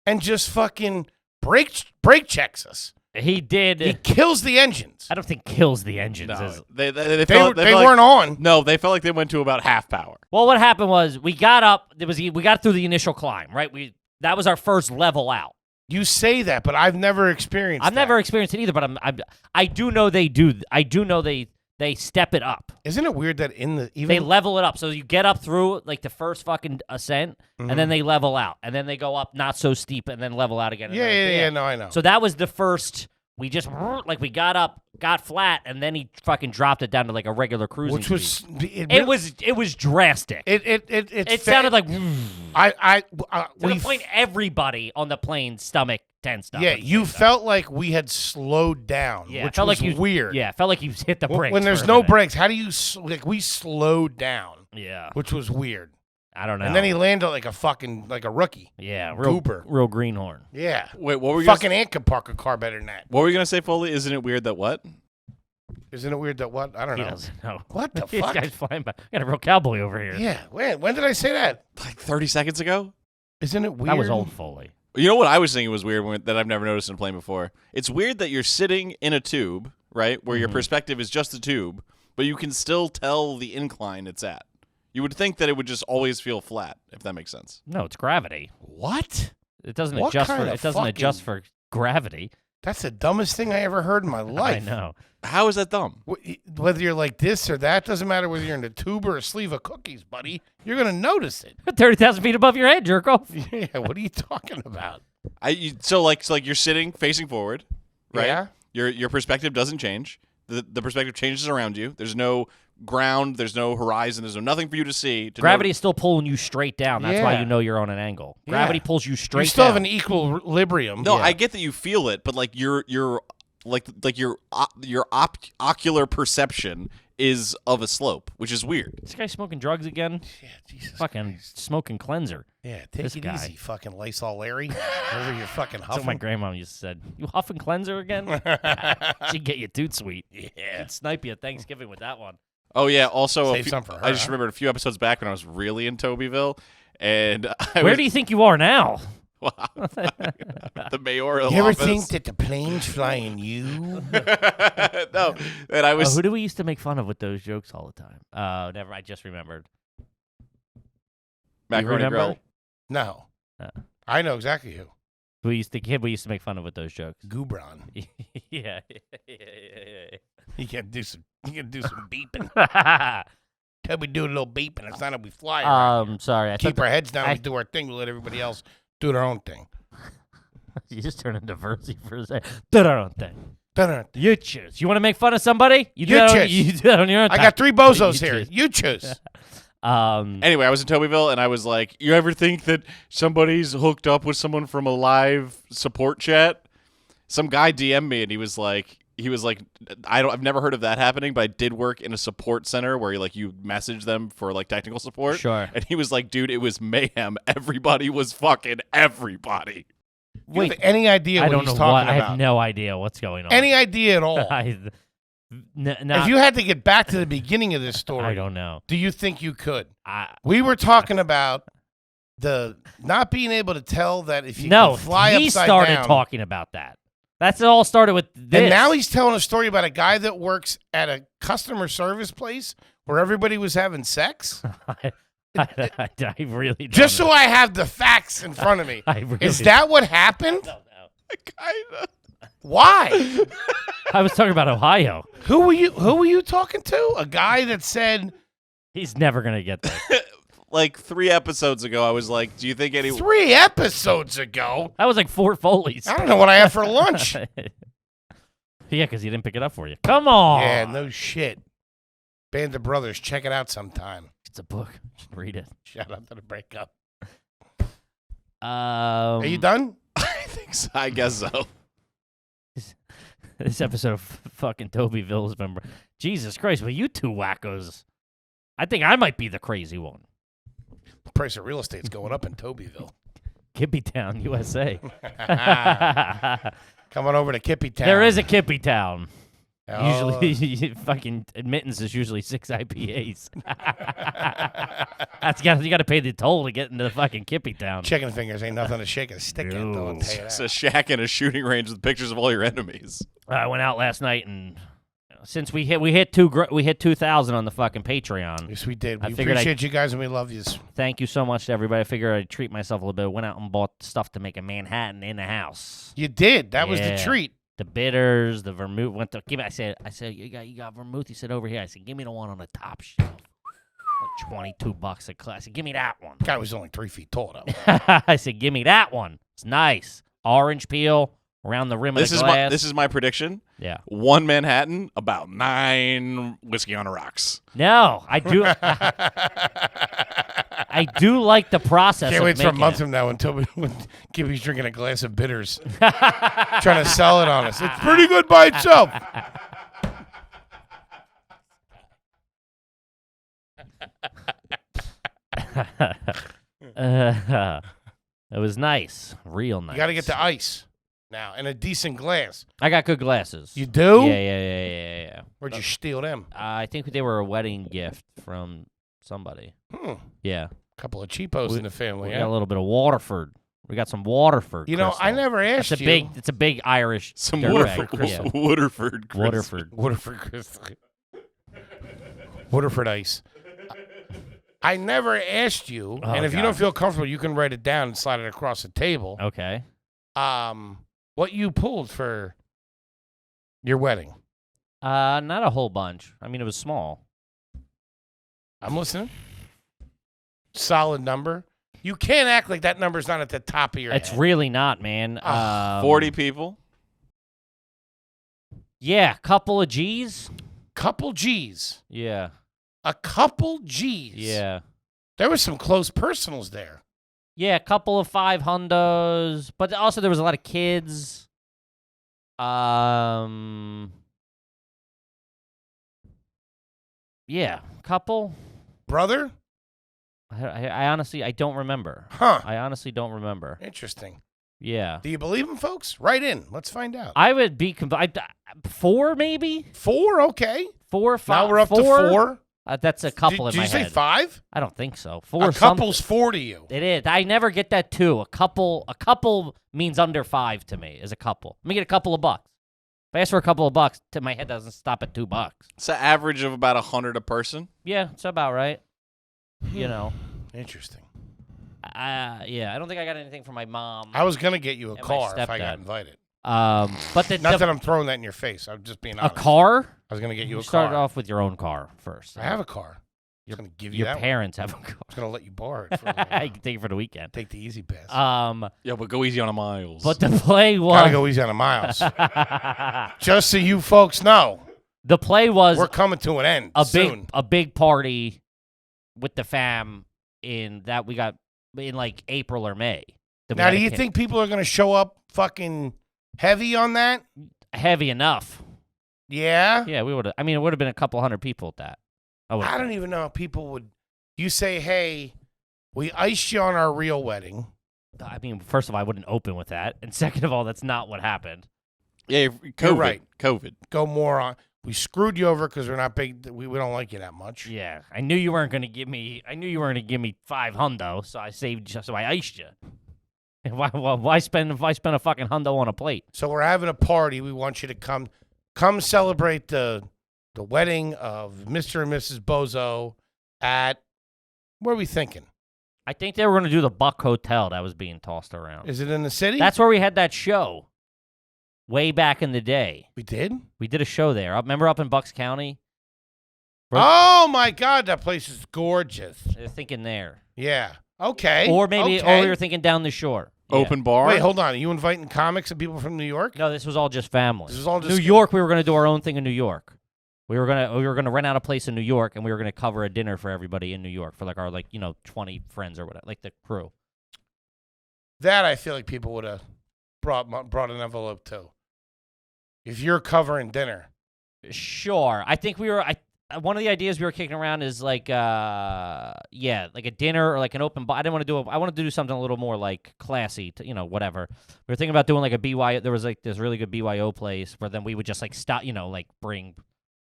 and just fucking brake checks us. He did. He kills the engines. I don't think kills the engines. No, is- they They felt like, weren't on. No, they felt like they went to about half power. Well, what happened was we got up. We got through the initial climb, right? That was our first level out. You say that, but I've never experienced I've that. never experienced it either, but I do know they do. I do know they step it up. Isn't it weird that in the even They level it up. So you get up through like the first fucking ascent, and then they level out, and then they go up not so steep, and then level out again. And yeah, no, I know. So that was the first. We just like we got up, got flat, and then he fucking dropped it down to like a regular cruising Which was speed. It was drastic. it sounded like I to we the point everybody on the plane stomach tensed up. yeah, at the you same time. felt like we had slowed down, Yeah, which felt was like you weird. Yeah, felt like you hit the brakes When there's for a no minute. brakes, how do you like we slowed down, Yeah, which was weird. I don't know. And then he landed like a rookie. yeah, Goober. real greenhorn. Yeah. Wait, what were you Fucking Ant could park a car better than that. What were you gonna say, Foley? Isn't it weird that what? Isn't it weird that what? I don't He know. doesn't know. What the This fuck? guy's flying by. We got a real cowboy over here. Yeah. When did I say that? Like 30 seconds ago? Isn't it weird? That was old Foley. You know what I was thinking was weird that I've never noticed in a plane before? It's weird that you're sitting in a tube, right, where your perspective is just a tube, but you can still tell the incline it's at. You would think that it would just always feel flat, if that makes sense. No, it's gravity. What? It doesn't What adjust for. kind of It doesn't adjust fucking- for gravity. That's the dumbest thing I ever heard in my life. I know. How is that dumb? Whether you're like this or that, doesn't matter whether you're in a tube or a sleeve of cookies, buddy. You're going to notice it. 30,000 feet above your head, jerk off. Yeah, what are you talking about? So you're sitting facing forward, right? Yeah. Your perspective doesn't change. The perspective changes around you. There's no ground. There's no horizon. There's nothing for you to see. Gravity is still pulling you straight down. That's why Yeah. you know you're on an angle. Yeah. Gravity pulls you straight You still down. have an equilibrium. No, Yeah. I get that you feel it, but like your ocular perception is of a slope, which is weird. This guy smoking drugs again? Yeah, Jesus Fucking Christ. smoking cleanser. Yeah, take this it guy. easy, fucking Lysol Larry. Over your fucking That's what my huffing. grandma used to said. You huffing cleanser again? She'd get you toot sweet. Yeah. She'd snipe you at Thanksgiving with that one. Oh yeah. Also, Save some for her, I just huh? remembered a few episodes back when I was really in Tobyville, and I Where was, do you think you are now? wow, the mayoral You ever office. think that the plane's flying you? No, and I was Who do we used to make fun of with those jokes all the time? Never. I just remembered. Macaroni remember? Grill. No. Uh. I know exactly who. We used to make fun of with those jokes. Gubron. yeah. You can do some beeping. Toby do a little beeping. It's not how we fly. Sorry. I Keep thought our heads down. We do our thing. We let everybody else do their own thing. you just turned into Verzi for a second. Do their own thing. Dun-dun. You choose. You want to make fun of somebody? You do choose. You do that on your own I time. got 3 bozos You here. choose. You choose. Anyway, I was in Tobyville, and I was like, you ever think that somebody's hooked up with someone from a live support chat? Some guy DM'd me, and he was like, I've never heard of that happening, but I did work in a support center where you message them for technical support. Sure. And he was like, dude, it was mayhem. Everybody was fucking everybody. You have any idea what he's talking I about? have no idea what's going on. Any idea at all? If you had to get back to the beginning of this story, I don't know. do you think you could? We were talking about the not being able to tell that if you could fly he upside started down. talking about that. That's all started with this. And now he's telling a story about a guy that works at a customer service place where everybody was having sex. I really don't Just know. so I have the facts in front of me. I really Is that what happened? don't know. Kinda. Why? I was talking about Ohio. Who were you talking to? A guy that said He's never gonna get there. 3 episodes ago, I was like, do you think any... 3 episodes ago. That was like 4 Foley's. I don't know what I had for lunch. Yeah, because he didn't pick it up for you. Come on. Yeah, no shit. Band of Brothers, check it out sometime. It's a book. You should read it. Shout out to the breakup. Are you done? I think so. I guess so. This episode of fucking Tobyville has been... Jesus Christ, well, you two wackos. I think I might be the crazy one. The price of real estate's going up in Tobyville. Kippy Town, USA. Come on over to Kippy Town. There is a Kippy Town. Oh. Usually, fucking admittance is usually 6 IPAs. You got to pay the toll to get into the fucking Kippy Town. Chicken fingers ain't nothing to shake a stick at, though. I'll tell you It's that. a shack in a shooting range with pictures of all your enemies. I went out last night and since we hit 2,000 on the fucking Patreon. Yes, we did. I We figured appreciate you guys and we love you. Thank you so much to everybody. I figured I'd treat myself a little bit. Went out and bought stuff to make a Manhattan in the house. You did. That was the Yeah. treat. The bitters, the vermouth. I said, you got vermouth. He said over here. I said, give me the one on the top shelf. Like $22 a class. I said, give me that one. Guy was only 3 feet tall, though. I said, give me that one. It's nice. Orange peel around the rim of the glass. This is my prediction. Yeah. 1 Manhattan, about 9 whiskey on the rocks. No, I do. I do like the process. Can't of wait for a making month it. from now when Gibby's drinking a glass of bitters. Trying to sell it on us. It's pretty good by itself. It was nice. Real nice. You got to get the ice now and a decent glass. I got good glasses. You do? Yeah. Where'd you steal them? I think they were a wedding gift from somebody. Yeah. Couple of cheapos in the family. We Yeah? got a little bit of Waterford. We got some Waterford. You know, I crystal. never asked It's a you. It's a big Irish. Some dirtbag. Waterford, Yeah. Waterford crystal. Waterford. Waterford crystal. Waterford ice. I never asked you, Oh, and if you God. don't feel comfortable, you can write it down and slide it across the table. Okay. What you pulled for your wedding? Not a whole bunch. I mean, it was small. I'm listening. Solid number. You can't act like that number's not at the top of your It's head. really not, man. 40 people. Yeah, couple of G's. Couple G's. Yeah. A couple G's. Yeah. There was some close personals there. Yeah, a couple of 500s, but also there was a lot of kids. Yeah, couple. Brother? I honestly, I don't remember. Huh. I honestly don't remember. Interesting. Yeah. Do you believe him, folks? Write in. Let's find out. I would be, 4 maybe? 4? Okay. 4, 5. Now we're up to 4. That's a couple Did in my you say head. 5? I don't think so. 4 A couple's 4 to you. It is. I never get that 2. A couple means under 5 to me. Is a couple. Let me get a couple of bucks. If I ask for a couple of bucks, my head doesn't stop at $2. It's an average of about 100 a person. Yeah, it's about right. You know. Interesting. Yeah, I don't think I got anything from my mom. I was gonna get you a And my car if I got stepdad. invited. But Not that I'm throwing that in your face. I'm just being a honest. car. I was gonna get you You a started car. off with your own car first. I have a car. I was gonna give you Your that one. parents have a car. I was gonna let you borrow it. For a little I while. can take it for the weekend. Take the easy pass. Yeah, but go easy on the miles. But the play Gotta was go easy on the miles. Just so you folks know, the play was we're coming to an end soon. a big party with the fam in that we got in like April or May. Now, do you think people are gonna show up fucking heavy on that? heavy enough? Yeah. Yeah, we would have. I mean, it would have been a couple hundred people at that. I don't even know if people would. You say, hey, we iced you on our real wedding. I mean, first of all, I wouldn't open with that, and second of all, that's not what happened. Yeah, COVID. You're right. COVID. Go more on. We screwed you over because we're not big. We don't like you that much. Yeah, I knew you weren't going to give me. I knew you weren't going to give me $500, so I saved. So I iced you. And why spend a fucking hundo on a plate? So we're having a party. We want you to come celebrate the wedding of Mr. and Mrs. Bozo at. Where are we thinking? I think they were going to do the Buck Hotel that was being tossed around. Is it in the city? That's where we had that show. Way back in the day, we did. we did a show there. Remember up in Bucks County? Oh my God, that place is gorgeous. They're thinking there, Yeah. Okay. or maybe, okay. or you're thinking down the shore. Yeah. Open bar. Wait, hold on. Are you inviting comics and people from New York? No, this was all just family. This was all just New York. We were going to do our own thing in New York. We were gonna rent out a place in New York, and we were gonna cover a dinner for everybody in New York for like our 20 friends or whatever, like the crew. That I feel like people would have brought an envelope too. If you're covering dinner, Sure, I think we were. One of the ideas we were kicking around is like like a dinner or like an open bar. I didn't want to do. I wanted to do something a little more like classy, whatever. We were thinking about doing like a BYO. There was like this really good BYO place where then we would just like stop, like bring.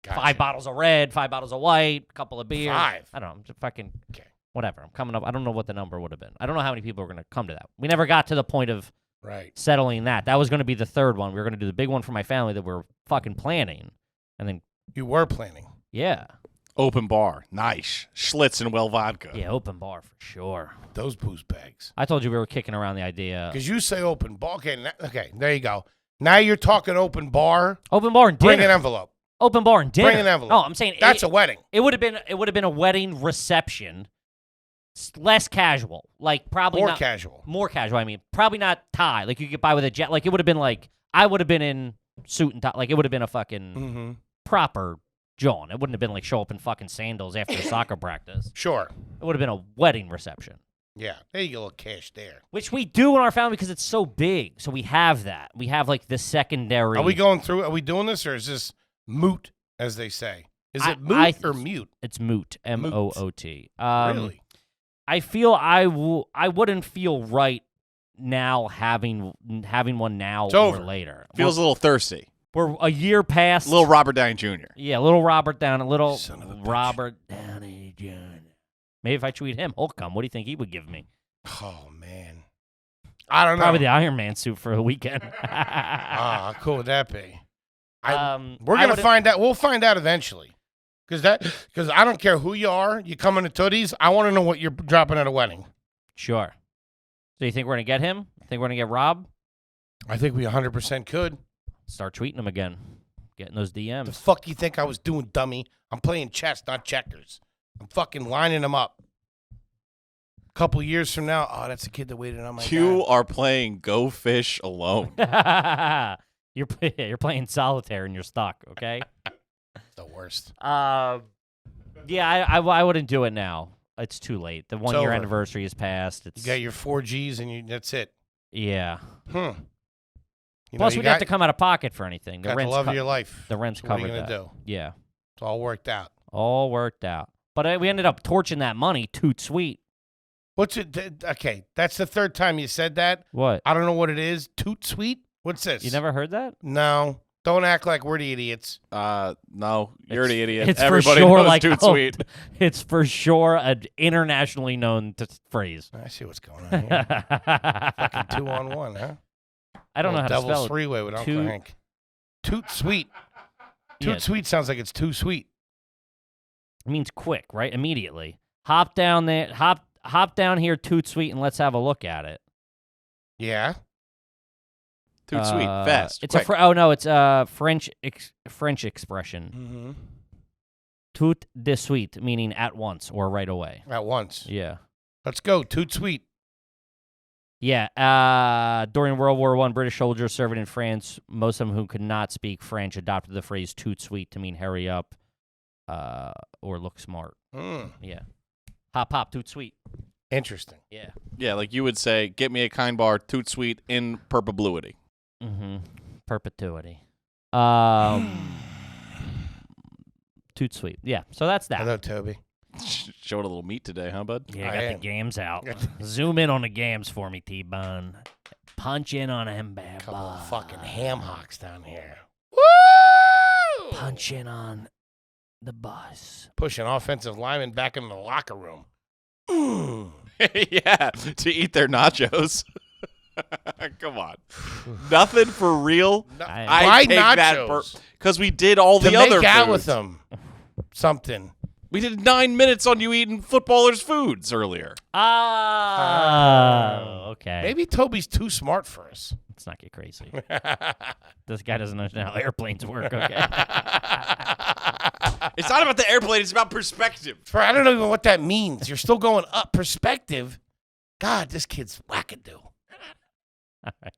gotcha. 5 bottles of red, 5 bottles of white, a couple of beers. 5. I don't know. Just fucking Okay. whatever. I'm coming up. I don't know what the number would have been. I don't know how many people were going to come to that. We never got to the point of Right. settling that. That was going to be the third one. We were going to do the big one for my family that we're fucking planning. And then, You were planning. yeah. Open bar. Nice. Schlitz and well vodka. Yeah, open bar for sure. Those booze bags. I told you we were kicking around the idea. Because you say open bar. Okay, there you go. Now you're talking open bar. Open bar and Bring dinner. an envelope. Open bar and dinner. Bring an envelope. No, I'm saying That's a wedding. It would have been a wedding reception. Less casual. Like probably More not casual. more casual. I mean, probably not tie. Like you could buy with a jet. Like it would have been like I would have been in suit and tie. Like it would have been a fucking Mm-hmm. proper John. It wouldn't have been like show up in fucking sandals after soccer practice. Sure. It would have been a wedding reception, Yeah. There you get a little cash there. which we do in our family because it's so big. So we have that. We have like the secondary. Are we going through? Are we doing this, or is this moot, as they say? Is I- it moot I- or mute? It's moot. MOOT. Really? I feel I wouldn't feel right now having one now It's or over. later. Feels a little thirsty. We're a year past. Little Robert Downey Jr. Yeah, little Robert Downey, little Son of a bitch. Robert Downey Jr. Maybe if I treat him Holcomb, what do you think he would give me? Oh man. I don't know. Probably the Iron Man suit for a weekend. Ah, how cool would that be? We're I gonna would've- find out. We'll find out eventually. Because I don't care who you are. You come into Tooties. I want to know what you're dropping at a wedding. Sure. So you think we're gonna get him? Think we're gonna get Rob? I think we 100% could. Start tweeting him again, getting those The DMs. fuck you think I was doing, dummy? I'm playing chess, not checkers. I'm fucking lining them up. A couple years from now, oh, that's the kid that waited on my You dad. are playing Go Fish alone. You're playing solitaire and you're stuck. Okay. It's the worst. Yeah, I wouldn't do it now. It's too late. The 1 year over. anniversary is past. It's You got your 4Gs and that's it. yeah. You Plus, know, you we'd have got, to come out of pocket for anything. The got the rent's love of your life. the rent's So what are covered. you gonna that. do? Yeah, It's all worked out. all worked out. But we ended up torching that money. Toot sweet. What's it? Okay, that's the third time you said that. What? I don't know what it is. Toot sweet? What's this? You never heard that? No. Don't act like we're the idiots. No, you're the idiot. It's Everybody for sure knows like Toot Sweet. It's for sure an internationally known phrase. I see what's going on here. Fucking 2-on-1, huh? I don't know how to Devil's spell it. three-way with Uncle Toot- Hank. Toot sweet. Toot Yeah. sweet sounds like it's too sweet. It means quick, right? Immediately. Hop down there. hop down here, Toot Sweet, and let's have a look at it. Yeah. Toot sweet, fast. It's quick. it's a French expression. Mm-hmm. Tout de suite, meaning at once or right away. At once. Yeah. Let's go. Toot sweet. Yeah. During World War I, British soldiers serving in France, most of them who could not speak French, adopted the phrase "tout sweet" to mean hurry up or look smart. Yeah. Hop, hop, tout sweet. Interesting. Yeah. Yeah, like you would say, get me a kind bar, toot sweet in perpetuity. Mm-hmm. Perpetuity. Toot sweet. Yeah. So that's that. Hello, Toby. Showing a little meat today, huh, bud? Yeah, I got am. the games out. Zoom in on the games for me, T-Bone. Punch in on him, bad Couple boy. of fucking ham hocks down here. Woo! Punch in on the bus. Pushing offensive linemen back into the locker room. Mm. Yeah, to eat their nachos. Come on. Nothing for real. I Why take nachos? that because we did all To the other make out foods. with them. Something. We did 9 minutes on you eating footballers' foods earlier. Okay. Maybe Toby's too smart for us. Let's not get crazy. This guy doesn't understand how airplanes work, okay? It's not about the airplane, it's about perspective. I don't know even what that means. You're still going up perspective. God, this kid's wackadoo. All right.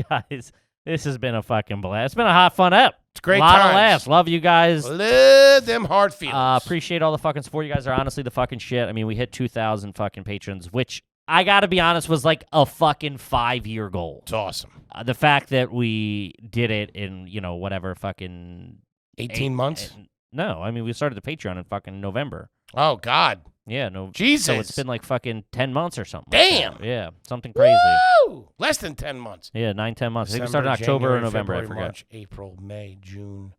Guys, this has been a fucking blast. It's been a hot, fun ep. It's great lot times. of laughs. Love you guys. Live them hard feelings. Appreciate all the fucking support. You guys are honestly the fucking shit. I mean, we hit 2,000 fucking patrons, which I got to be honest was like a fucking 5-year goal. It's awesome. The fact that we did it in, whatever fucking 18 months? No, I mean, we started the Patreon in fucking November. Oh, God. Yeah, no. Jesus. So it's been like fucking 10 months or something. Damn. Like that. Yeah, something crazy. Woo! Less than 10 months. Yeah, 9-10 months. I think we December, started in October or January, November. February, I forget. March, April, May, June,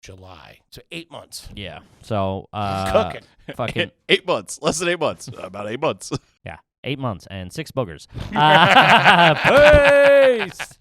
July. So 8 months. Yeah. So Cooking. fucking 8 months. Less than 8 months. About 8 months. yeah, 8 months and 6 boogers. Peace.